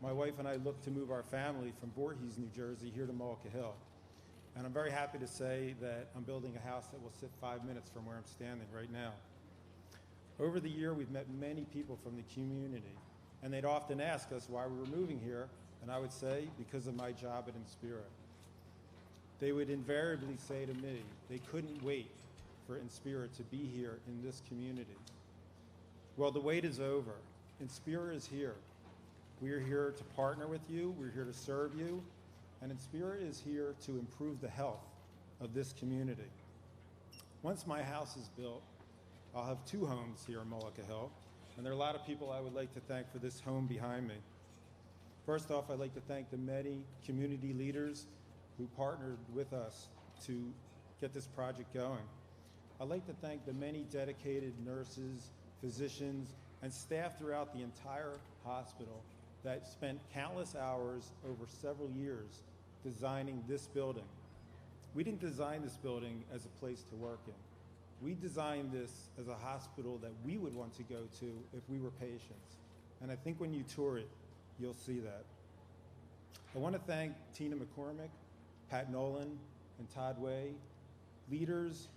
my wife and I looked to move our family from Voorhees, New Jersey, here to Mullica Hill. And I'm very happy to say that I'm building a house that will sit 5 minutes from where I'm standing right now. Over the year, we've met many people from the community, and they'd often ask us why we were moving here, and I would say, because of my job at Inspira. They would invariably say to me, they couldn't wait for Inspira to be here in this community. Well, the wait is over. Inspira is here. We are here to partner with you, we're here to serve you, and Inspira is here to improve the health of this community. Once my house is built, I'll have 2 homes here in Mullica Hill, and there are a lot of people I would like to thank for this home behind me. First off, I'd like to thank the many community leaders who partnered with us to get this project going. I'd like to thank the many dedicated nurses, physicians, and staff throughout the entire hospital that spent countless hours over several years designing this building. We didn't design this building as a place to work in. We designed this as a hospital that we would want to go to if we were patients. And I think when you tour it, you'll see that. I want to thank Tina McCormick, Pat Nolan, and Todd Way, leaders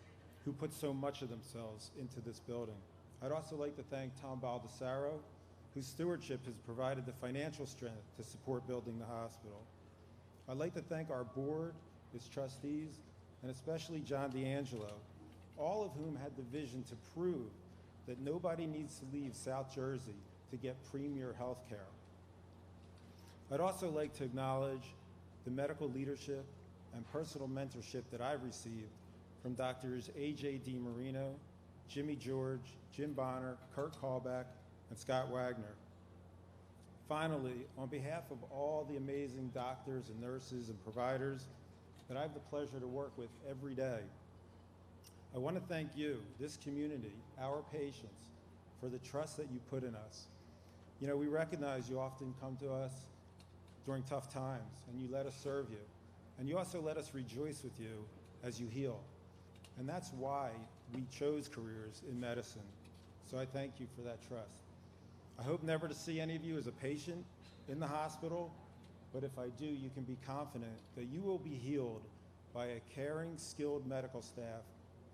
who put so much of themselves into this building. I'd also like to thank Tom Baldessaro, whose stewardship has provided the financial strength to support building the hospital. I'd like to thank our board, its trustees, and especially John D'Angelo, all of whom had the vision to prove that nobody needs to leave South Jersey to get premier health care. I'd also like to acknowledge the medical leadership and personal mentorship that I've received from Doctors A.J. DiMarino, Jimmy George, Jim Bonner, Kurt Callback, and Scott Wagner. Finally, on behalf of all the amazing doctors and nurses and providers that I have the pleasure to work with every day, I want to thank you, this community, our patients, for the trust that you put in us. You know, we recognize you often come to us during tough times, and you let us serve you. And you also let us rejoice with you as you heal. And that's why we chose careers in medicine. So I thank you for that trust. I hope never to see any of you as a patient in the hospital, but if I do, you can be confident that you will be healed by a caring, skilled medical staff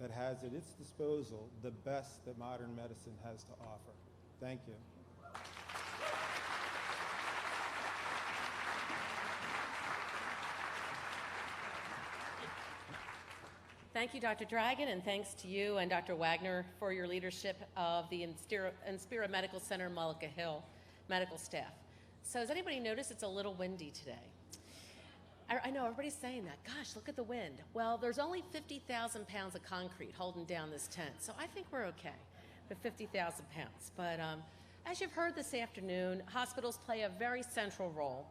that has at its disposal the best that modern medicine has to offer. Thank you. Thank you, Dr. Dragon, and thanks to you and Dr. Wagner for your leadership of the Inspira Medical Center Mullica Hill medical staff. So has anybody noticed it's a little windy today? I know, everybody's saying that. Gosh, look at the wind. Well, there's only 50,000 pounds of concrete holding down this tent, so I think we're okay with 50,000 pounds. But as you've heard this afternoon, hospitals play a very central role.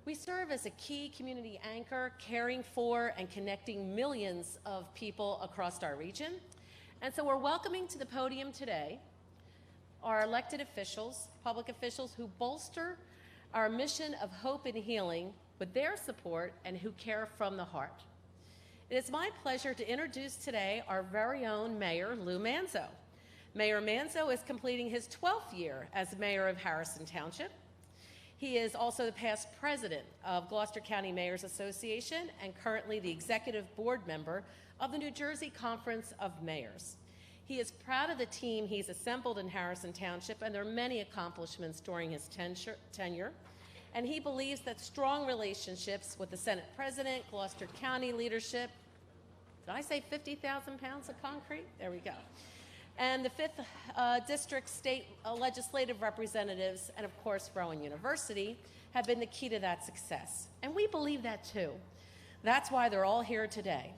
We serve as a key community anchor, caring for and connecting millions of people across our region. And so we're welcoming to the podium today our elected officials, public officials who bolster our mission of hope and healing with their support and who care from the heart. It is my pleasure to introduce today our very own Mayor, Lou Manzo. Mayor Manzo is completing his 12th year as mayor of Harrison Township. He is also the past president of Gloucester County Mayors Association and currently the executive board member of the New Jersey Conference of Mayors. He is proud of the team he's assembled in Harrison Township, and there are many accomplishments during his tenure. And he believes that strong relationships with the Senate President, Gloucester County leadership, did I say 50,000 pounds of concrete? There we go. And the 5th District State Legislative Representatives, and of course Rowan University, have been the key to that success. And we believe that too. That's why they're all here today.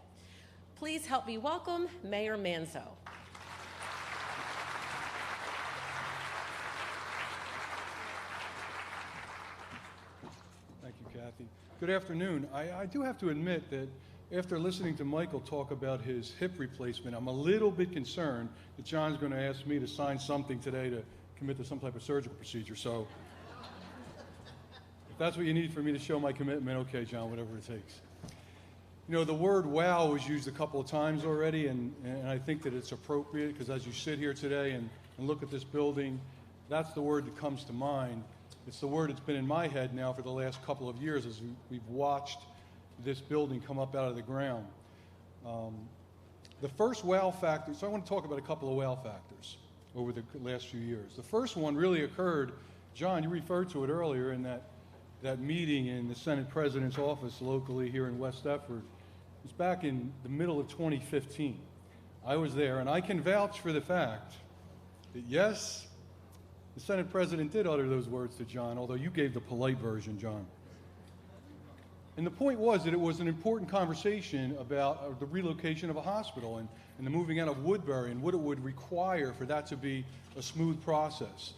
Please help me welcome Mayor Manzo. Thank you, Kathy. Good afternoon. I do have to admit that after listening to Michael talk about his hip replacement, I'm a little bit concerned that John's going to ask me to sign something today to commit to some type of surgical procedure. So if that's what you need for me to show my commitment, okay, John, whatever it takes. You know, the word wow was used a couple of times already, and I think that it's appropriate because as you sit here today and look at this building, that's the word that comes to mind. It's the word that's been in my head now for the last couple of years as we've watched this building come up out of the ground. The first wow factor, so I want to talk about a couple of wow factors over the last few years. The first one really occurred, John, you referred to it earlier in that meeting in the Senate President's office locally here in West Deptford. It was back in the middle of 2015. I was there, and I can vouch for the fact that, yes, the Senate President did utter those words to John, although you gave the polite version, John. And the point was that it was an important conversation about the relocation of a hospital and the moving out of Woodbury and what it would require for that to be a smooth process.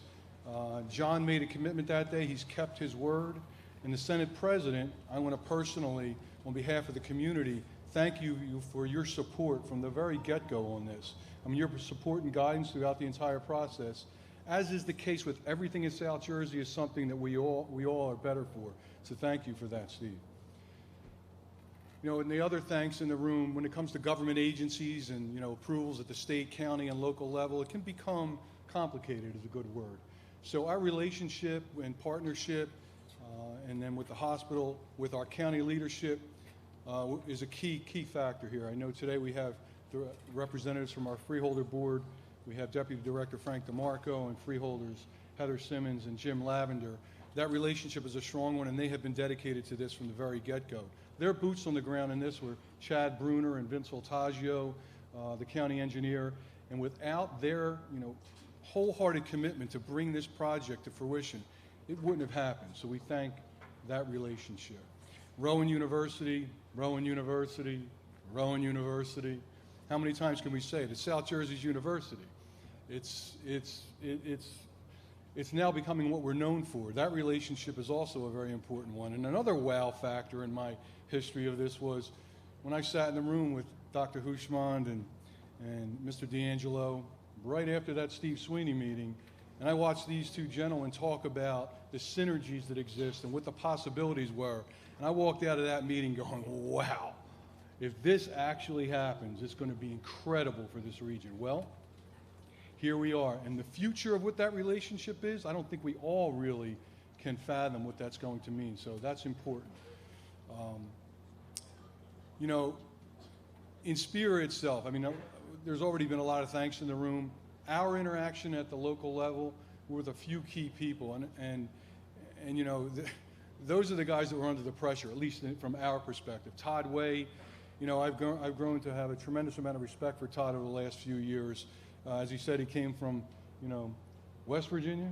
John made a commitment that day. He's kept his word. And the Senate President, I want to personally, on behalf of the community, thank you for your support from the very get-go on this. I mean, your support and guidance throughout the entire process, as is the case with everything in South Jersey, is something that we all are better for. So thank you for that, Steve. You know, and the other thanks in the room, when it comes to government agencies and, you know, approvals at the state, county, and local level, it can become complicated, is a good word. So our relationship and partnership, and then with the hospital, with our county leadership, is a key factor here. I know today we have the representatives from our freeholder board. We have Deputy Director Frank DeMarco and freeholders Heather Simmons and Jim Lavender. That relationship is a strong one, and they have been dedicated to this from the very get-go. Their boots on the ground in this were Chad Bruner and Vince Voltaggio, the county engineer, and without their, you know, wholehearted commitment to bring this project to fruition, it wouldn't have happened. So we thank that relationship. Rowan University, Rowan University, Rowan University. How many times can we say it? It's South Jersey's university. It's now becoming what we're known for. That relationship is also a very important one. And another wow factor in my history of this was when I sat in the room with Dr. Hushmand and Mr. D'Angelo right after that Steve Sweeney meeting, and I watched these two gentlemen talk about the synergies that exist and what the possibilities were. And I walked out of that meeting going, wow, if this actually happens, it's going to be incredible for this region. Well, here we are. And the future of what that relationship is, I don't think we all really can fathom what that's going to mean. So that's important. You know, Inspira itself, I mean, there's already been a lot of thanks in the room. Our interaction at the local level with a few key people, and you know, those are the guys that were under the pressure, at least from our perspective. Todd Way, you know, I've grown to have a tremendous amount of respect for Todd over the last few years. As he said, he came from, you know, West Virginia,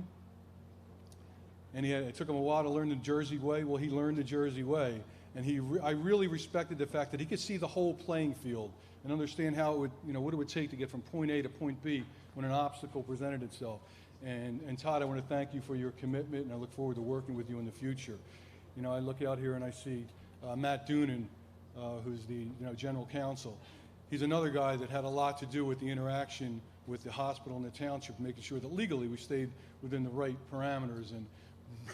and it took him a while to learn the Jersey way. Well, he learned the Jersey way, and I really respected the fact that he could see the whole playing field and understand how it would, you know, what it would take to get from point A to point B when an obstacle presented itself. And Todd, I want to thank you for your commitment, and I look forward to working with you in the future. You know, I look out here and I see Matt Doonan, who's the, you know, general counsel. He's another guy that had a lot to do with the interaction with the hospital and the township, making sure that legally we stayed within the right parameters.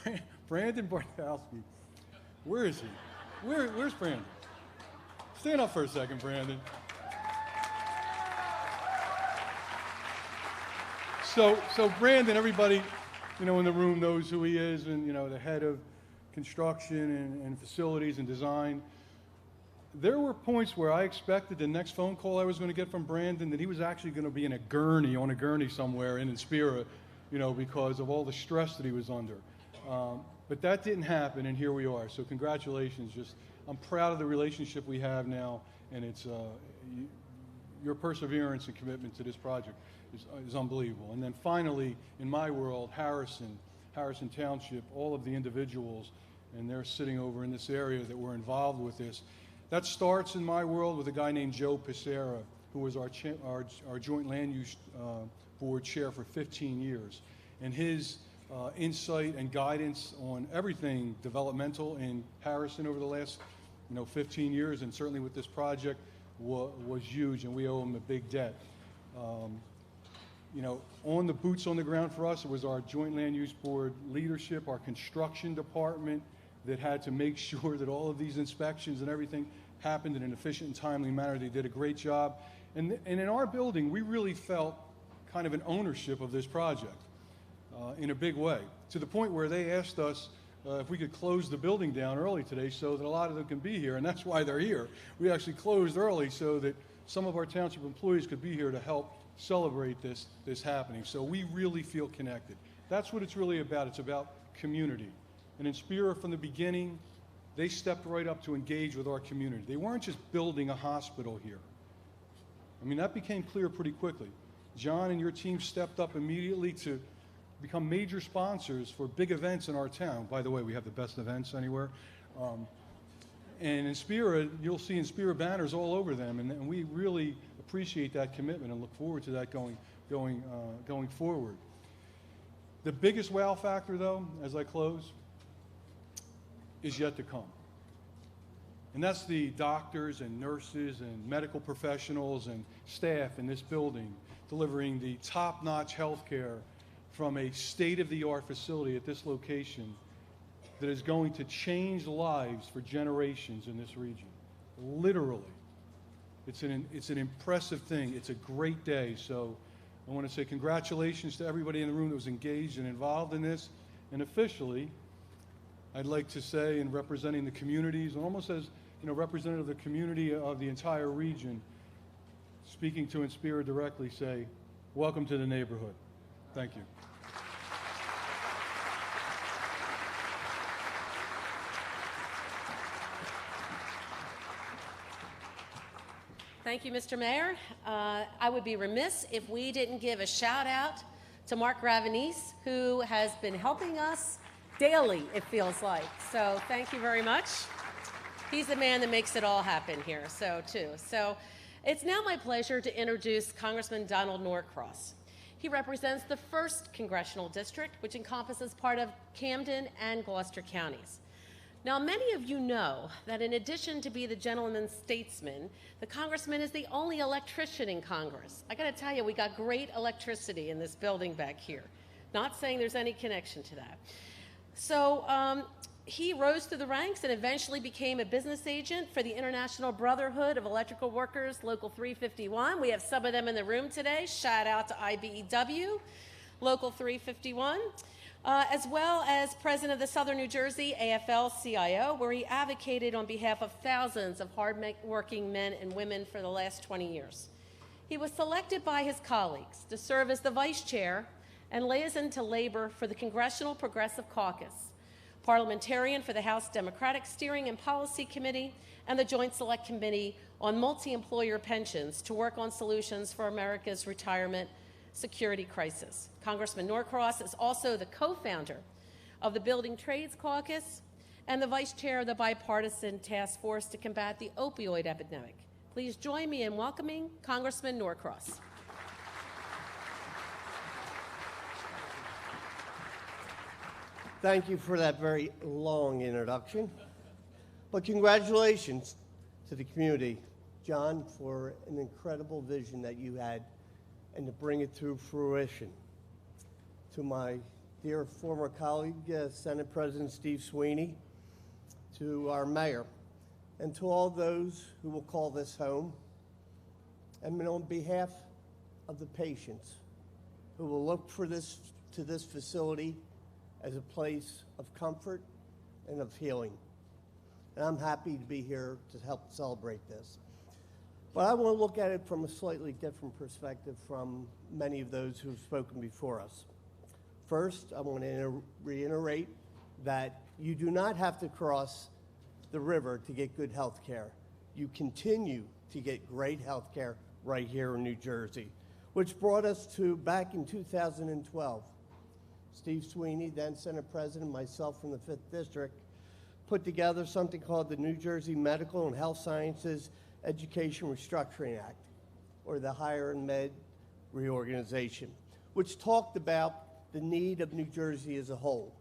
And Brandon Bartowski, where is he? Where's Brandon? Stand up for a second, Brandon. So Brandon, everybody, you know, in the room knows who he is, and, you know, the head of construction and facilities and design. There were points where I expected the next phone call I was going to get from Brandon that he was actually going to be on a gurney somewhere in Inspira, you know, because of all the stress that he was under. But that didn't happen, and here we are. So congratulations. I'm proud of the relationship we have now, and it's your perseverance and commitment to this project is unbelievable. And then finally, in my world, Harrison Township, all of the individuals, and they're sitting over in this area that were involved with this. That starts in my world with a guy named Joe Pissera, who was our Joint Land Use Board chair for 15 years. And his insight and guidance on everything developmental in Harrison over the last, you know, 15 years, and certainly with this project, was huge, and we owe him a big debt. You know, on the boots on the ground for us, it was our Joint Land Use Board leadership, our construction department, that had to make sure that all of these inspections and everything happened in an efficient and timely manner. They did a great job. And in our building, we really felt kind of an ownership of this project in a big way, to the point where they asked us if we could close the building down early today so that a lot of them can be here, and that's why they're here. We actually closed early so that some of our township employees could be here to help celebrate this happening. So we really feel connected. That's what it's really about. It's about community. And Inspira, from the beginning, they stepped right up to engage with our community. They weren't just building a hospital here. I mean, that became clear pretty quickly. John and your team stepped up immediately to become major sponsors for big events in our town. By the way, we have the best events anywhere. And Inspira, you'll see Inspira banners all over them, and we really appreciate that commitment and look forward to that going forward. The biggest wow factor, though, as I close, is yet to come. And that's the doctors and nurses and medical professionals and staff in this building delivering the top-notch health care from a state-of-the-art facility at this location that is going to change lives for generations in this region. Literally. It's an impressive thing. It's a great day. So I want to say congratulations to everybody in the room that was engaged and involved in this. And officially, I'd like to say, in representing the communities, and almost as representative of the community of the entire region, speaking to Inspira directly, say, welcome to the neighborhood. Thank you. Thank you, Mr. Mayor. I would be remiss if we didn't give a shout out to Mark Ravanese, who has been helping us daily, it feels like. So thank you very much. He's the man that makes it all happen here, so it's now my pleasure to introduce Congressman Donald Norcross. He represents the 1st Congressional District, which encompasses part of Camden and Gloucester counties. Now, many of you know that in addition to be the gentleman's statesman, the congressman is the only electrician in Congress. I gotta tell you, we got great electricity in this building back here. Not saying there's any connection to that. So he rose through the ranks and eventually became a business agent for the International Brotherhood of Electrical Workers, Local 351. We have some of them in the room today. Shout out to IBEW, Local 351. As well as president of the Southern New Jersey AFL-CIO, where he advocated on behalf of thousands of hard-working men and women for the last 20 years. He was selected by his colleagues to serve as the vice chair and liaison to labor for the Congressional Progressive Caucus, parliamentarian for the House Democratic Steering and Policy Committee, and the Joint Select Committee on Multi-Employer Pensions to work on solutions for America's retirement security crisis. Congressman Norcross is also the co-founder of the Building Trades Caucus and the vice chair of the bipartisan task force to combat the opioid epidemic. Please join me in welcoming Congressman Norcross. Thank you for that very long introduction. But congratulations to the community, John, for an incredible vision that you had and to bring it to fruition. To my dear former colleague, Senate President Steve Sweeney, to our mayor, and to all those who will call this home, and on behalf of the patients who will look to this facility as a place of comfort and of healing. And I'm happy to be here to help celebrate this. But I want to look at it from a slightly different perspective from many of those who've spoken before us. First, I want to reiterate that you do not have to cross the river to get good health care. You continue to get great health care right here in New Jersey, which brought us to back in 2012. Steve Sweeney, then Senate President, myself from the 5th District, put together something called the New Jersey Medical and Health Sciences Education Restructuring Act, or the Higher and Med Reorganization, which talked about the need of New Jersey as a whole,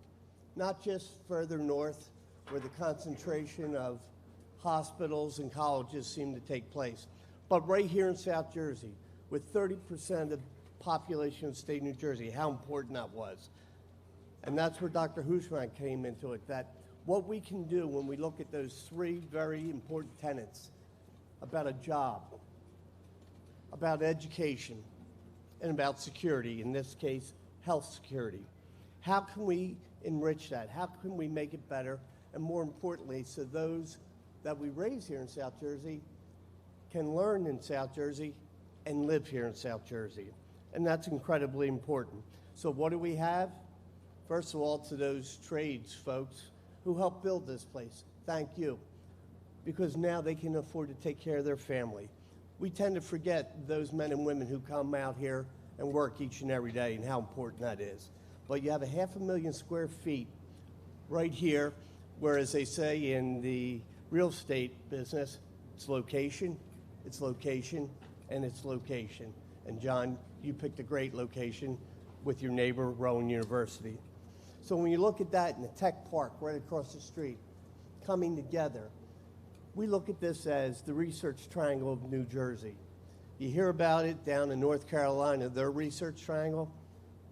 not just further north where the concentration of hospitals and colleges seem to take place, but right here in South Jersey, with 30% of the population of the state of New Jersey, how important that was. And that's where Dr. Hushman came into it, that what we can do when we look at those 3 very important tenets about a job, about education, and about security, in this case, health security. How can we enrich that? How can we make it better? And more importantly, so those that we raise here in South Jersey can learn in South Jersey and live here in South Jersey. And that's incredibly important. So what do we have? First of all, to those trades folks who helped build this place, thank you. Because now they can afford to take care of their family. We tend to forget those men and women who come out here and work each and every day and how important that is. But you have 500,000 square feet right here, whereas they say in the real estate business, it's location, and it's location. And John, you picked a great location with your neighbor, Rowan University. So when you look at that in the tech park right across the street, coming together, we look at this as the research triangle of New Jersey. You hear about it down in North Carolina, their research triangle.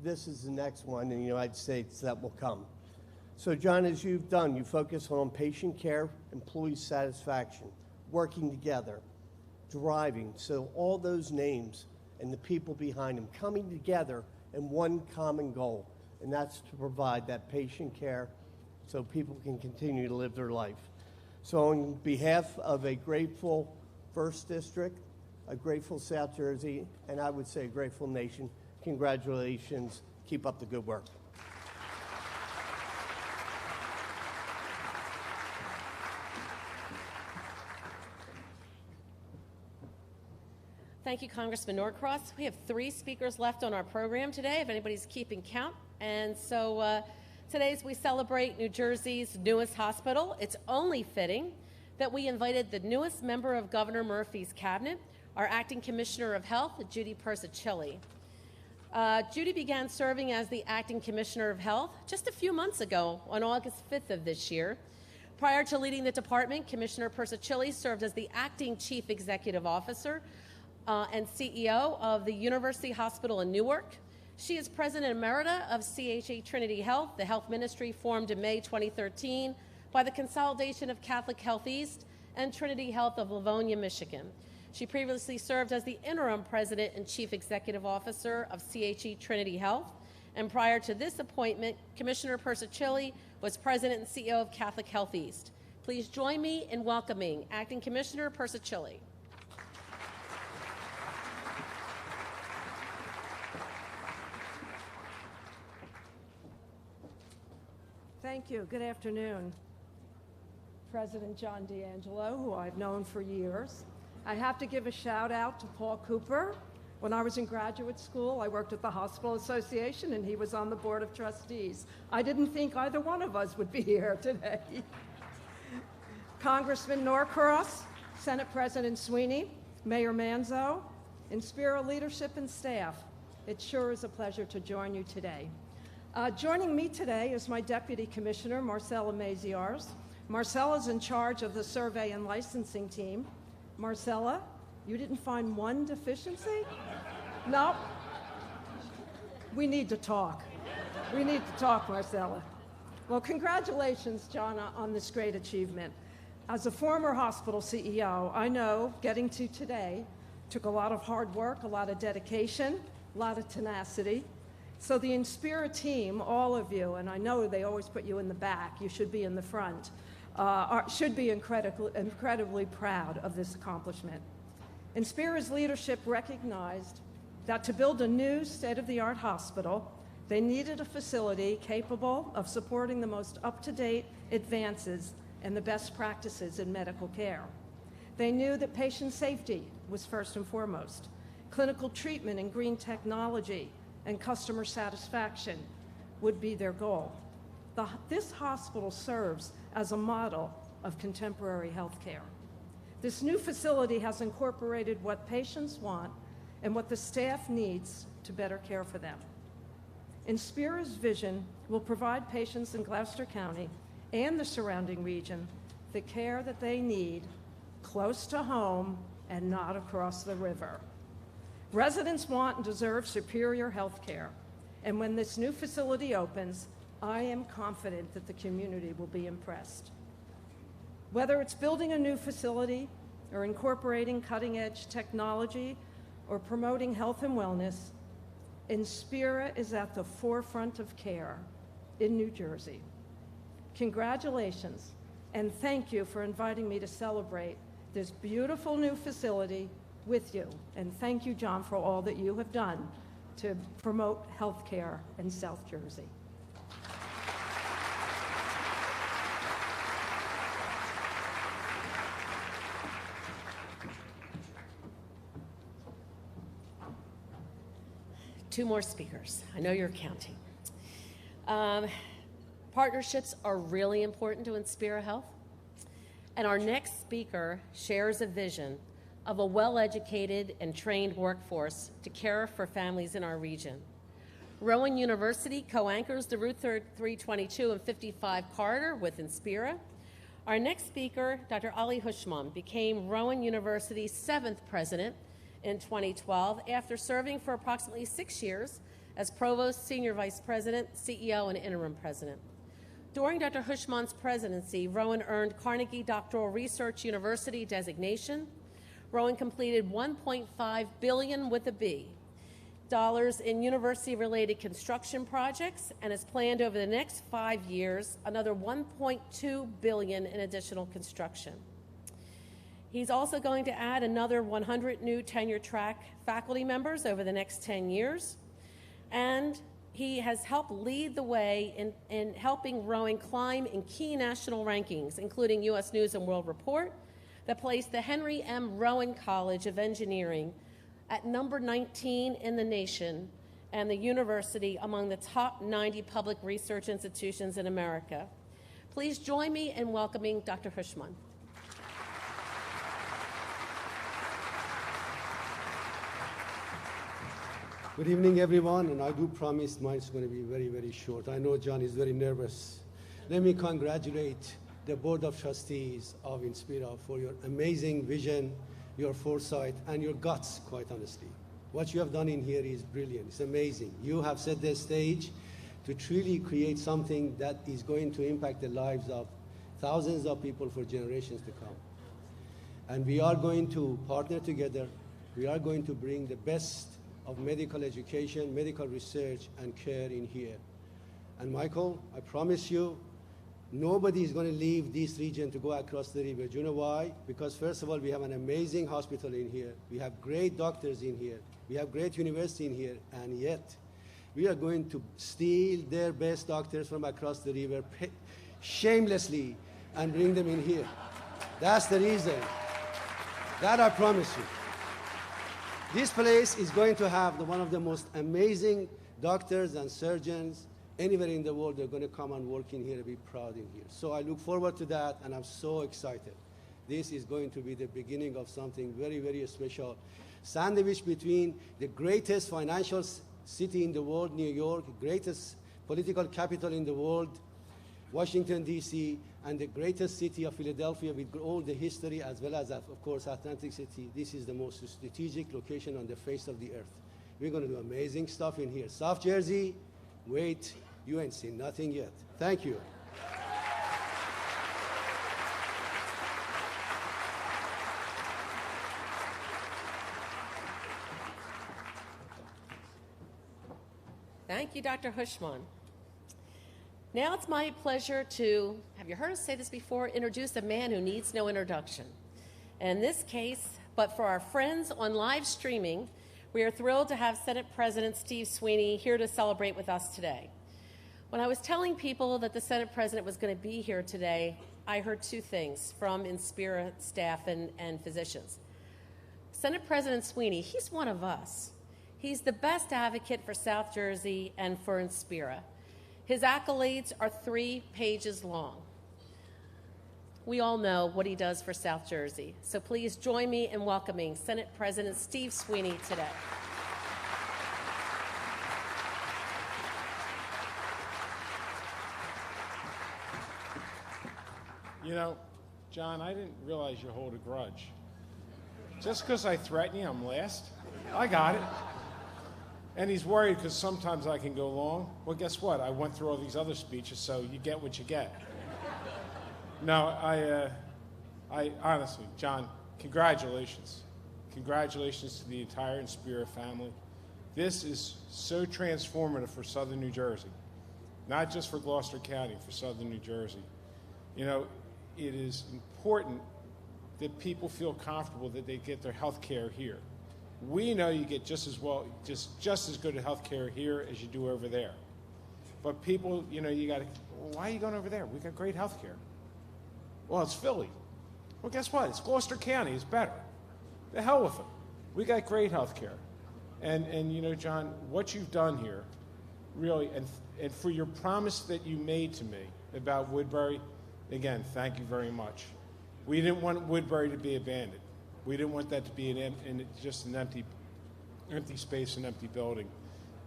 This is the next one in the United States that will come. So John, as you've done, you focus on patient care, employee satisfaction, working together, driving. So all those names and the people behind them coming together in one common goal, and that's to provide that patient care so people can continue to live their life. So on behalf of a grateful First District, a grateful South Jersey, and I would say a grateful nation, congratulations. Keep up the good work. Thank you, Congressman Norcross. We have 3 speakers left on our program today, if anybody's keeping count. And so today, as we celebrate New Jersey's newest hospital, it's only fitting that we invited the newest member of Governor Murphy's cabinet, our Acting Commissioner of Health, Judy Persicilli. Judy began serving as the Acting Commissioner of Health just a few months ago, on August 5th of this year. Prior to leading the department, Commissioner Persicilli served as the Acting Chief Executive Officer and CEO of the University Hospital in Newark. She is President Emerita of CHA Trinity Health, the health ministry formed in May 2013 by the consolidation of Catholic Health East and Trinity Health of Livonia, Michigan. She previously served as the interim president and chief executive officer of CHE Trinity Health. And prior to this appointment, Commissioner Persicilli was president and CEO of Catholic Health East. Please join me in welcoming Acting Commissioner Persicilli. Thank you. Good afternoon. President John D'Angelo, who I've known for years. I have to give a shout out to Paul Cooper. When I was in graduate school, I worked at the Hospital Association and he was on the Board of Trustees. I didn't think either one of us would be here today. Congressman Norcross, Senate President Sweeney, Mayor Manzo, Inspira leadership and staff. It sure is a pleasure to join you today. Joining me today is my Deputy Commissioner, Marcella Maziarz. Marcella is in charge of the survey and licensing team. Marcella, you didn't find one deficiency? No? We need to talk. We need to talk, Marcella. Well, congratulations, John, on this great achievement. As a former hospital CEO, I know getting to today took a lot of hard work, a lot of dedication, a lot of tenacity. So the Inspira team, all of you, and I know they always put you in the back, you should be in the front, should be incredibly proud of this accomplishment. Inspira's leadership recognized that to build a new state-of-the-art hospital, they needed a facility capable of supporting the most up-to-date advances and the best practices in medical care. They knew that patient safety was first and foremost, clinical treatment and green technology and customer satisfaction would be their goal. This hospital serves as a model of contemporary health care. This new facility has incorporated what patients want and what the staff needs to better care for them. Inspira's vision will provide patients in Gloucester County and the surrounding region the care that they need close to home and not across the river. Residents want and deserve superior health care, and when this new facility opens, I am confident that the community will be impressed. Whether it's building a new facility or incorporating cutting-edge technology or promoting health and wellness, Inspira is at the forefront of care, in New Jersey. Congratulations, and thank you for inviting me to celebrate this beautiful new facility with you. And thank you, John, for all that you have done to promote health care in South Jersey. Two more speakers. I know you're counting. Partnerships are really important to Inspira Health. And our next speaker shares a vision of a well-educated and trained workforce to care for families in our region. Rowan University co-anchors the Route 322 and 55 corridor with Inspira. Our next speaker, Dr. Ali Hushman, became Rowan University's 7th president in 2012 after serving for approximately 6 years as provost, senior vice president, CEO, and interim president. During Dr. Hushman's presidency, Rowan earned Carnegie Doctoral Research University designation. Rowan completed $1.5 billion with a B dollars in university-related construction projects and has planned over the next 5 years another $1.2 billion in additional construction. He's also going to add another 100 new tenure-track faculty members over the next 10 years. And he has helped lead the way in helping Rowan climb in key national rankings, including U.S. News & World Report, that placed the Henry M. Rowan College of Engineering at number 19 in the nation and the university among the top 90 public research institutions in America. Please join me in welcoming Dr. Hushman. Good evening, everyone, and I do promise mine's going to be very, very short. I know John is very nervous. Let me congratulate the Board of Trustees of Inspira for your amazing vision, your foresight, and your guts, quite honestly. What you have done in here is brilliant. It's amazing. You have set the stage to truly create something that is going to impact the lives of thousands of people for generations to come. And we are going to partner together. We are going to bring the best of medical education, medical research, and care in here. And Michael, I promise you, nobody is going to leave this region to go across the river. Do you know why? Because first of all, we have an amazing hospital in here. We have great doctors in here. We have great university in here. And yet, we are going to steal their best doctors from across the river shamelessly and bring them in here. That's the reason. That I promise you. This place is going to have one of the most amazing doctors and surgeons anywhere in the world. They're going to come and work in here and be proud in here. So I look forward to that, and I'm so excited. This is going to be the beginning of something very, very special. Sandwich between the greatest financial city in the world, New York, greatest political capital in the world, Washington, D.C., and the greatest city of Philadelphia with all the history, as well as, of course, Atlantic City. This is the most strategic location on the face of the earth. We're going to do amazing stuff in here. South Jersey, wait, you ain't seen nothing yet. Thank you. Thank you, Dr. Hushman. Now it's my pleasure to, have you heard us say this before, introduce a man who needs no introduction. And in this case, but for our friends on live streaming, we are thrilled to have Senate President Steve Sweeney here to celebrate with us today. When I was telling people that the Senate President was going to be here today, I heard two things from Inspira staff and physicians. Senate President Sweeney, he's one of us. He's the best advocate for South Jersey and for Inspira. His accolades are 3 pages long. We all know what he does for South Jersey. So please join me in welcoming Senate President Steve Sweeney today. You know, John, I didn't realize you hold a grudge. Just because I threaten you, I'm last? I got it. And he's worried because sometimes I can go long. Well, guess what? I went through all these other speeches, so you get what you get. No, I honestly, John, congratulations. Congratulations to the entire Inspira family. This is so transformative for Southern New Jersey. not just for Gloucester County, for southern New Jersey. You know, it is important that people feel comfortable that they get their health care here. We know you get just as well, just as good a health care here as you do over there. But people, you know, you got to, well, why are you going over there? We got great health care. Well, it's Philly. Well, guess what? It's Gloucester County. It's better. The hell with them. We got great health care. And you know, John, what you've done here, really, and for your promise that you made to me about Woodbury, again, thank you very much. We didn't want Woodbury to be abandoned. We didn't want that to be just an empty space, an empty building.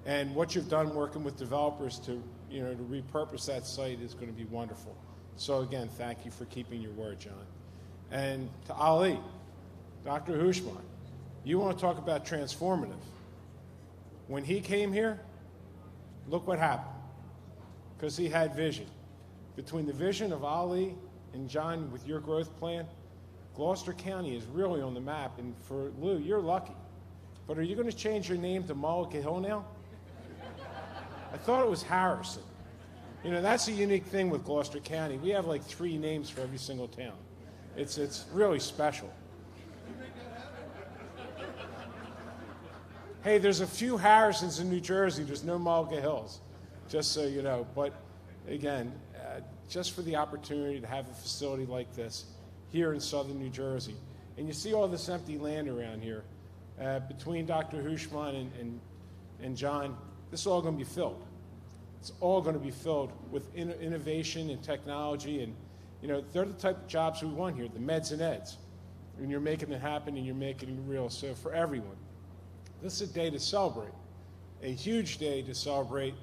And what you've done working with developers to, you know, to repurpose that site is going to be wonderful. So again, thank you for keeping your word, John. And to Ali, Dr. Hushman, you want to talk about transformative. When he came here, look what happened. Because he had vision. Between the vision of Ali and John with your growth plan, Gloucester County is really on the map. And for Lou, you're lucky. But are you going to change your name to Mullica Hill now? I thought it was Harrison. You know, that's a unique thing with Gloucester County. We have like 3 names for every single town. It's really special. Hey, there's a few Harrisons in New Jersey. There's no Mullica Hills, just so you know. But again, just for the opportunity to have a facility like this here in southern New Jersey. And you see all this empty land around here. Between Dr. Hushman and John, this is all going to be filled. It's all going to be filled with innovation and technology. And, you know, they're the type of jobs we want here, the meds and eds. And you're making it happen and you're making it real. So for everyone, this is a day to celebrate, a huge day to celebrate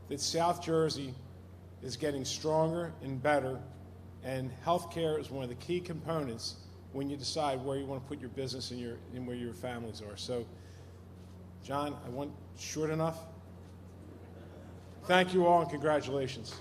that South Jersey is getting stronger and better, and healthcare is one of the key components when you decide where you want to put your business and where your families are. So, John, I want short enough. Thank you all and congratulations.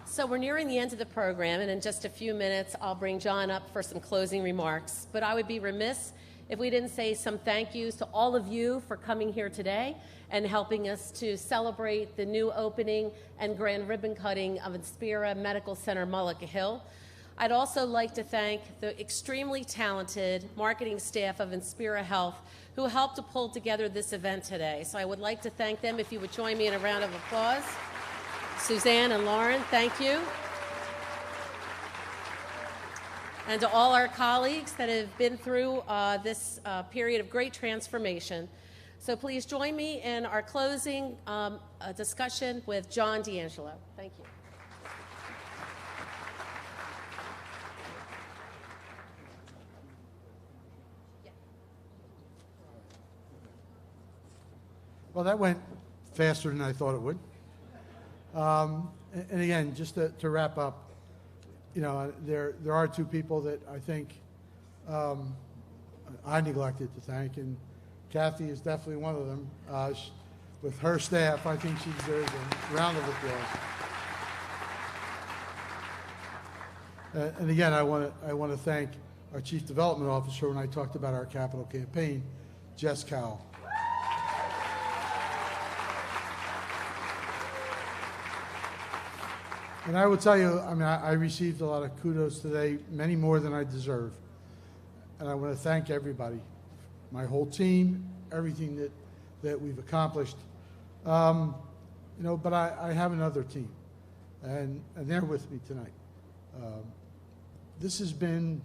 So we're nearing the end of the program, and in just a few minutes, I'll bring John up for some closing remarks. But I would be remiss if we didn't say some thank yous to all of you for coming here today and helping us to celebrate the new opening and grand ribbon cutting of Inspira Medical Center, Mullica Hill. I'd also like to thank the extremely talented marketing staff of Inspira Health who helped to pull together this event today. So I would like to thank them. If you would join me in a round of applause. Suzanne and Lauren, thank you. And to all our colleagues that have been through this period of great transformation. So please join me in our closing discussion with John D'Angelo. Thank you. Well, that went faster than I thought it would. And again, just to wrap up, you know, there are 2 people that I think I neglected to thank, and Kathy is definitely one of them. With her staff, I think she deserves a round of applause. And again, I want to thank our Chief Development Officer when I talked about our capital campaign, Jess Cowell. And I will tell you, I mean, I received a lot of kudos today, many more than I deserve. And I want to thank everybody, my whole team, everything that we've accomplished. You know, but I have another team, and they're with me tonight. This has been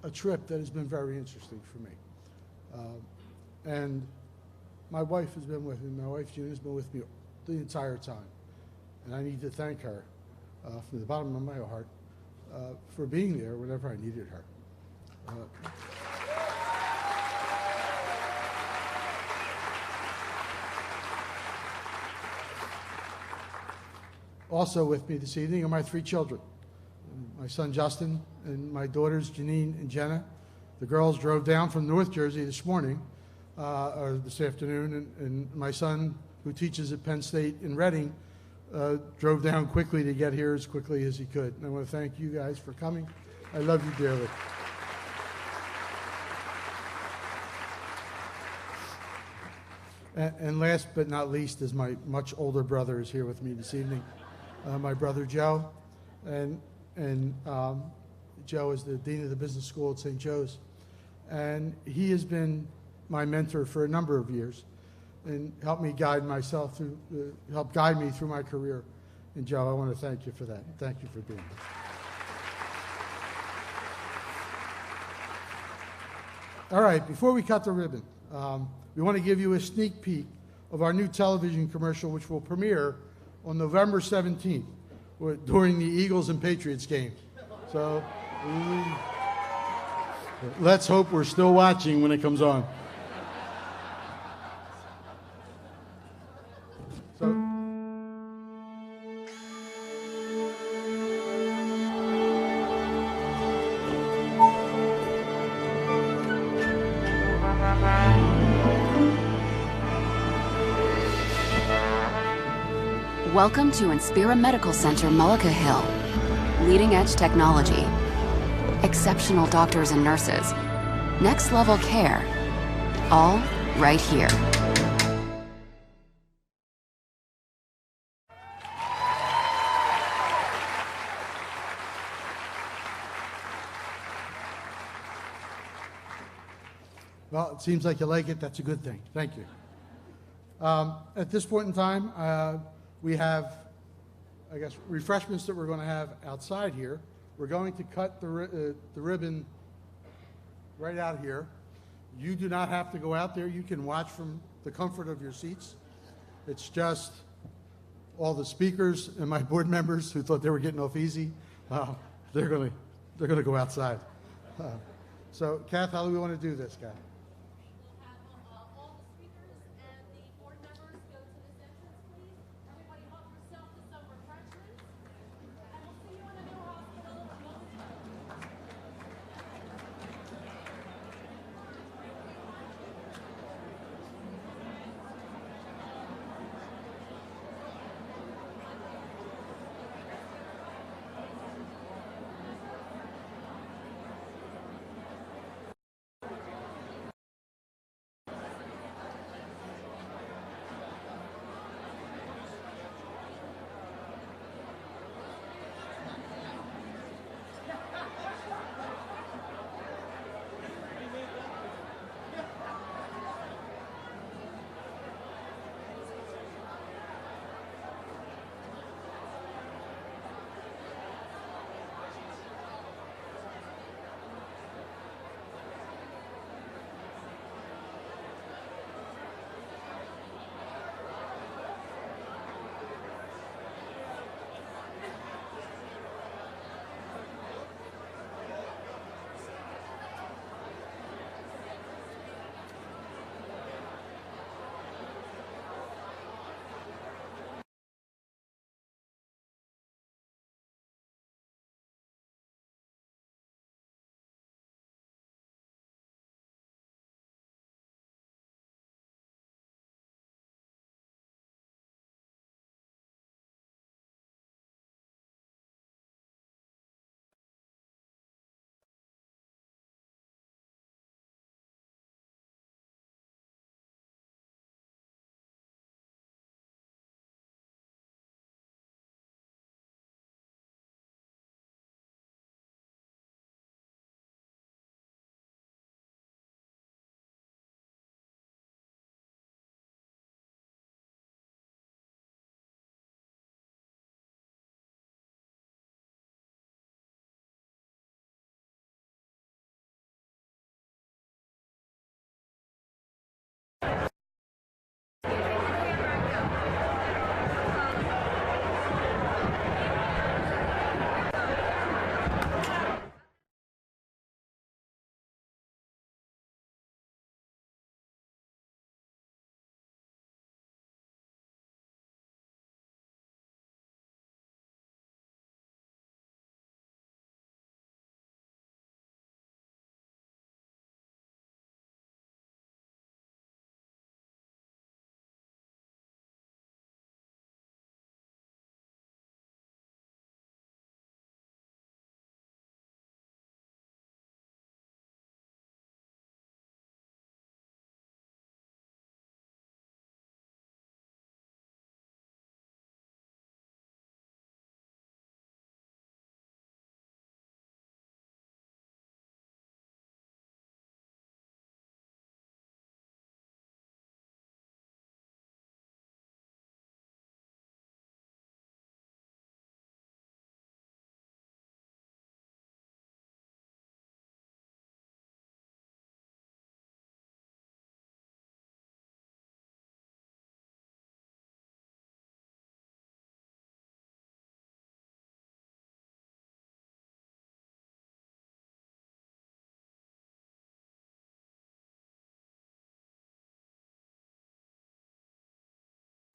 a trip that has been very interesting for me. And my wife has been with me. My wife, June, has been with me the entire time. And I need to thank her from the bottom of my heart for being there whenever I needed her. Also with me this evening are my 3 children, my son Justin and my daughters Janine and Jenna. The girls drove down from North Jersey this morning, or this afternoon, and my son, who teaches at Penn State in Reading, drove down quickly to get here as quickly as he could. And I want to thank you guys for coming. I love you dearly. And last but not least is my much older brother is here with me this evening, my brother Joe. And Joe is the dean of the business school at St. Joe's. And he has been my mentor for a number of years and helped me guide myself through, helped guide me through my career. And Joe, I want to thank you for that. Thank you for being here. All right, before we cut the ribbon, we want to give you a sneak peek of our new television commercial, which will premiere on November 17th during the Eagles and Patriots game. So let's hope we're still watching when it comes on. Welcome to Inspira Medical Center, Mullica Hill. Leading-edge technology, exceptional doctors and nurses, next-level care, all right here. Well, it seems like you like it. That's a good thing. Thank you. At this point in time, we have, I guess, refreshments that we're going to have outside here. We're going to cut the ribbon right out here. You do not have to go out there. You can watch from the comfort of your seats. It's just all the speakers and my board members who thought they were getting off easy. They're going to go outside. So, Kath, how do we want to do this, Kath?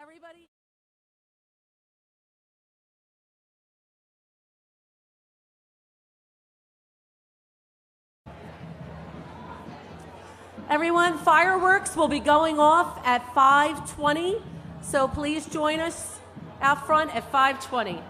Everybody. Everyone, fireworks will be going off at 5:20, so please join us out front at 5:20.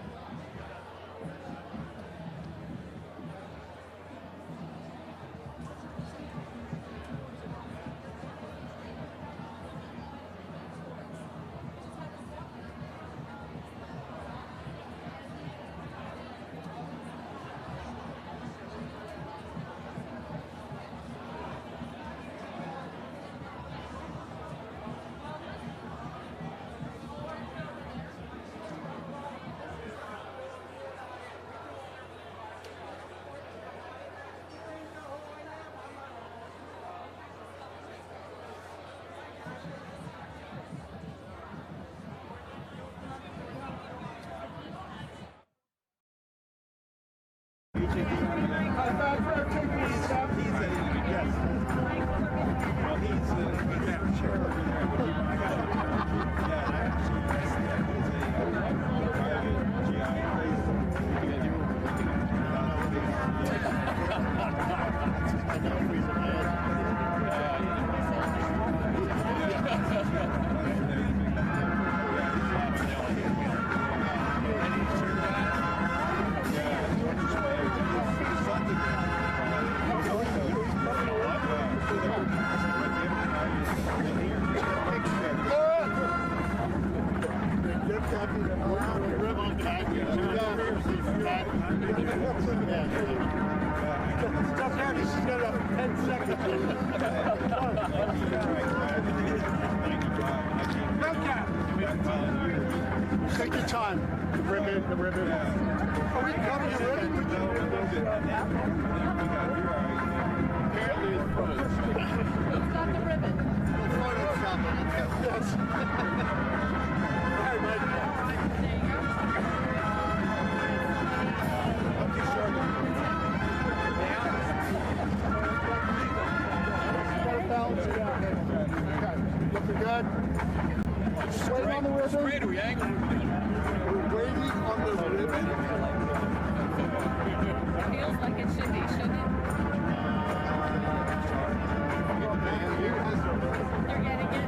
Take your time. The ribbon. Are we coming to ribbon? Apparently it's frozen. Who's got the ribbon? Yes. All right, Mike. Looking good. Waiting on the ribbon. Straight, are we angled? We're waiting on the ribbon. Feels like it should be, shouldn't it? They're getting it.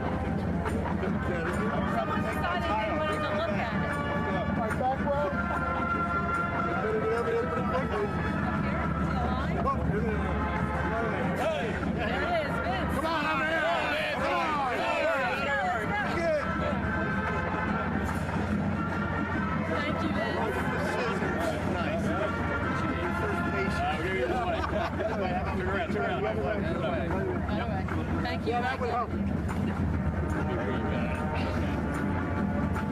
Someone decided they wanted to look at it. My back well. Better get over there pretty quickly. There it is, Vince. Come on, over here. Come on. Good. Thank you, Vince. Thank you. That would help.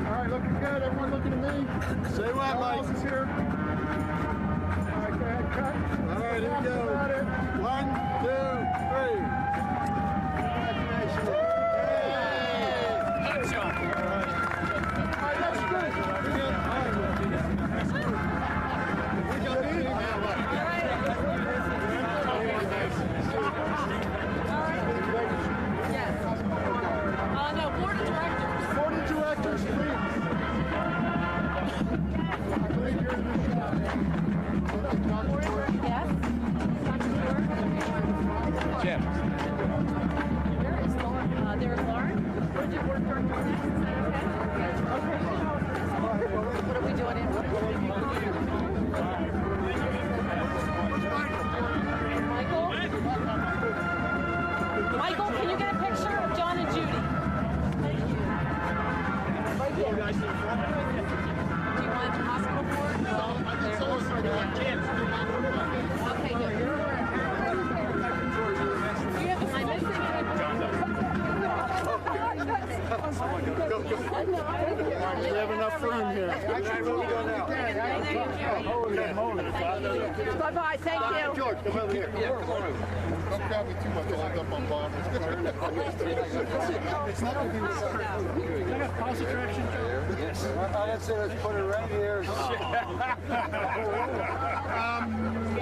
All right, looking good. Everyone looking at me. Say what, Mike? Is here. All right, go ahead, cut. All right, here we go. 1, 2, 3. Congratulations. Hey! All right, that's good. No, board of directors. Board of directors, please. Yes. in here. Bye-bye, thank you. George, come over here. Don't grab me too much. I'll end up on bottom. It's not going to be Can I have positive traction? Yes. Let's say let's put it right here.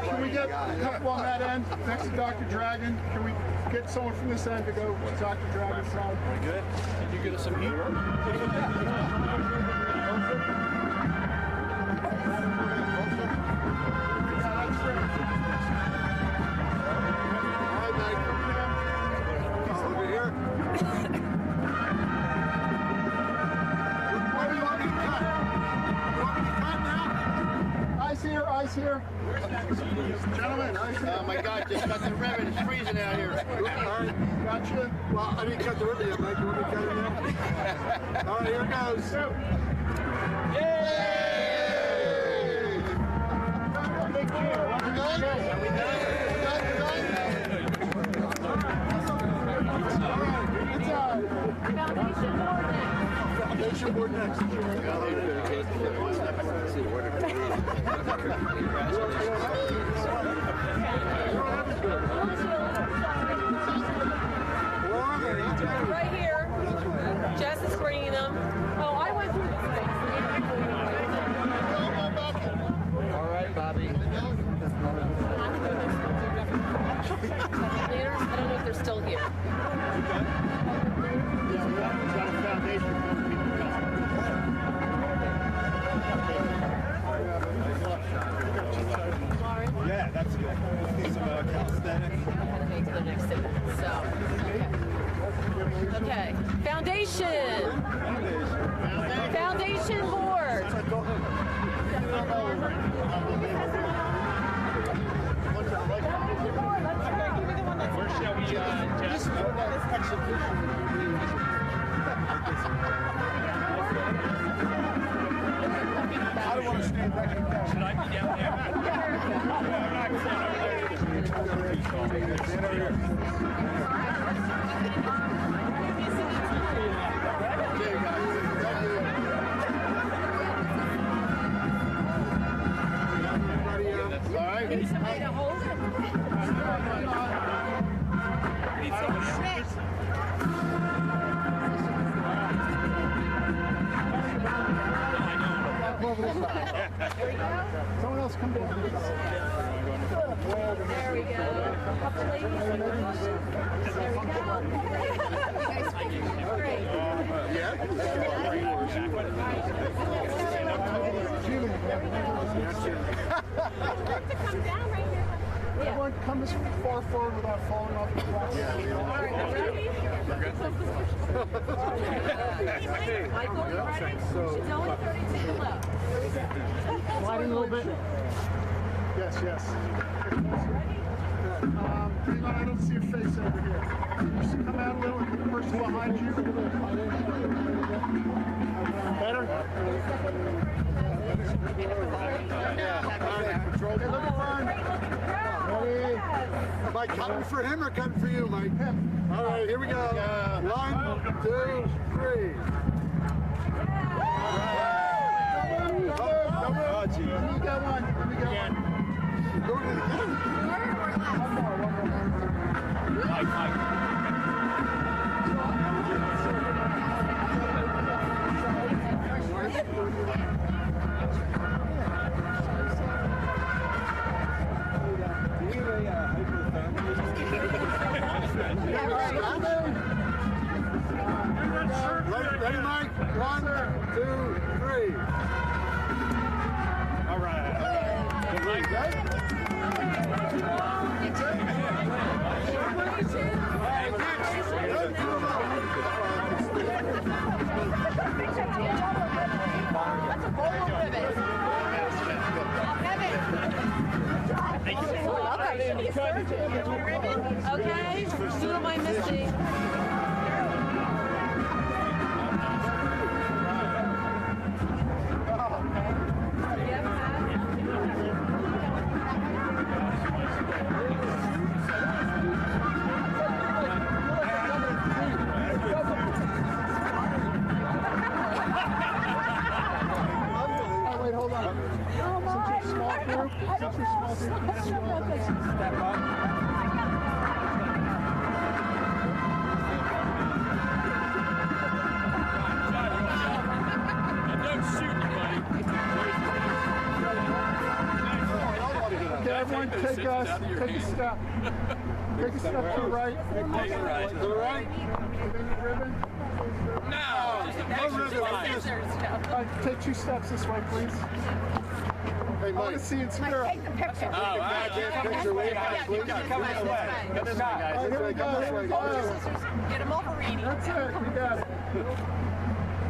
Can we get a couple on that end next to Dr. Dragon? Can we get someone from this end to go to Dr. Dragon's side? Good. Can you get us some heat? Ice here. Gentlemen, ice here. Oh my God, just cut the ribbon. It's freezing out here. Gotcha. Well, I didn't cut the ribbon yet, Mike. You want me to cut it now? All right, here it goes. Yay! Big cheer. Foundation board next. Right here. Jess is bringing them. Oh, I went through this thing. All right, Bobby. I don't know if they're still here. Yeah, that's good. Some calisthenics. Okay, to the next step. So, okay. Foundation. Foundation board. Where shall we, Jess? I don't want to stand back in the back. Should I be down there? Need somebody to hold it. Need someone to Someone else come down. There we go. Couple ladies. There we go. Great. To come down right here. Everyone come as far forward without falling off the glass. All right, ready? Michael, you ready? She's only 32 below. Sliding a little bit. Yes, yes. Hang on, I don't see your face over here. Just come out a little and the person behind you. Better? Control. Okay, looking fine. Ready? Am I cutting for him or cutting for you, Mike? All right, here we go. 1, 2, 3. Oh, gee. Let me go one. Let me go one. Doing it again. One more. Mike. Ready, Mike? 1, 2, 3. All right. Mike, That's a bowl of ribbons. Okay, everyone take a step. Take a step to the right. To the right. Ribbon. No, Take 2 steps this way, please. Hey, Mike. I want to see Inspira. Take the picture. Oh, all right. Picture way back, please. Come this way. Come this way, guys. All right, here we go. Here we go. Get him over, Edie. That's it. You got it.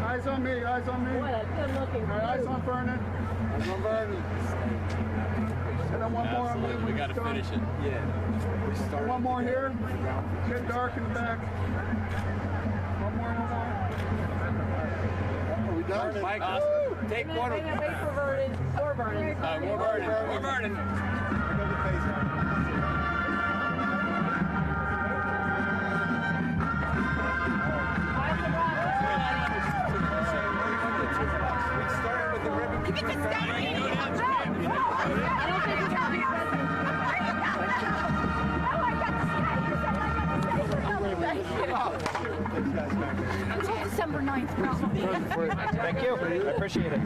Eyes on me. Eyes on me. What a good looking. All right, eyes on Vernon. Eyes on Vernon. And then one more on me. We got to finish it. And one more here. Get dark in the back. One more. Are we done? Mike, take one. Wait for Vernon. Or Vernon. More Vernon. You get to stay. Until December 9th, probably. Thank you. I appreciate it.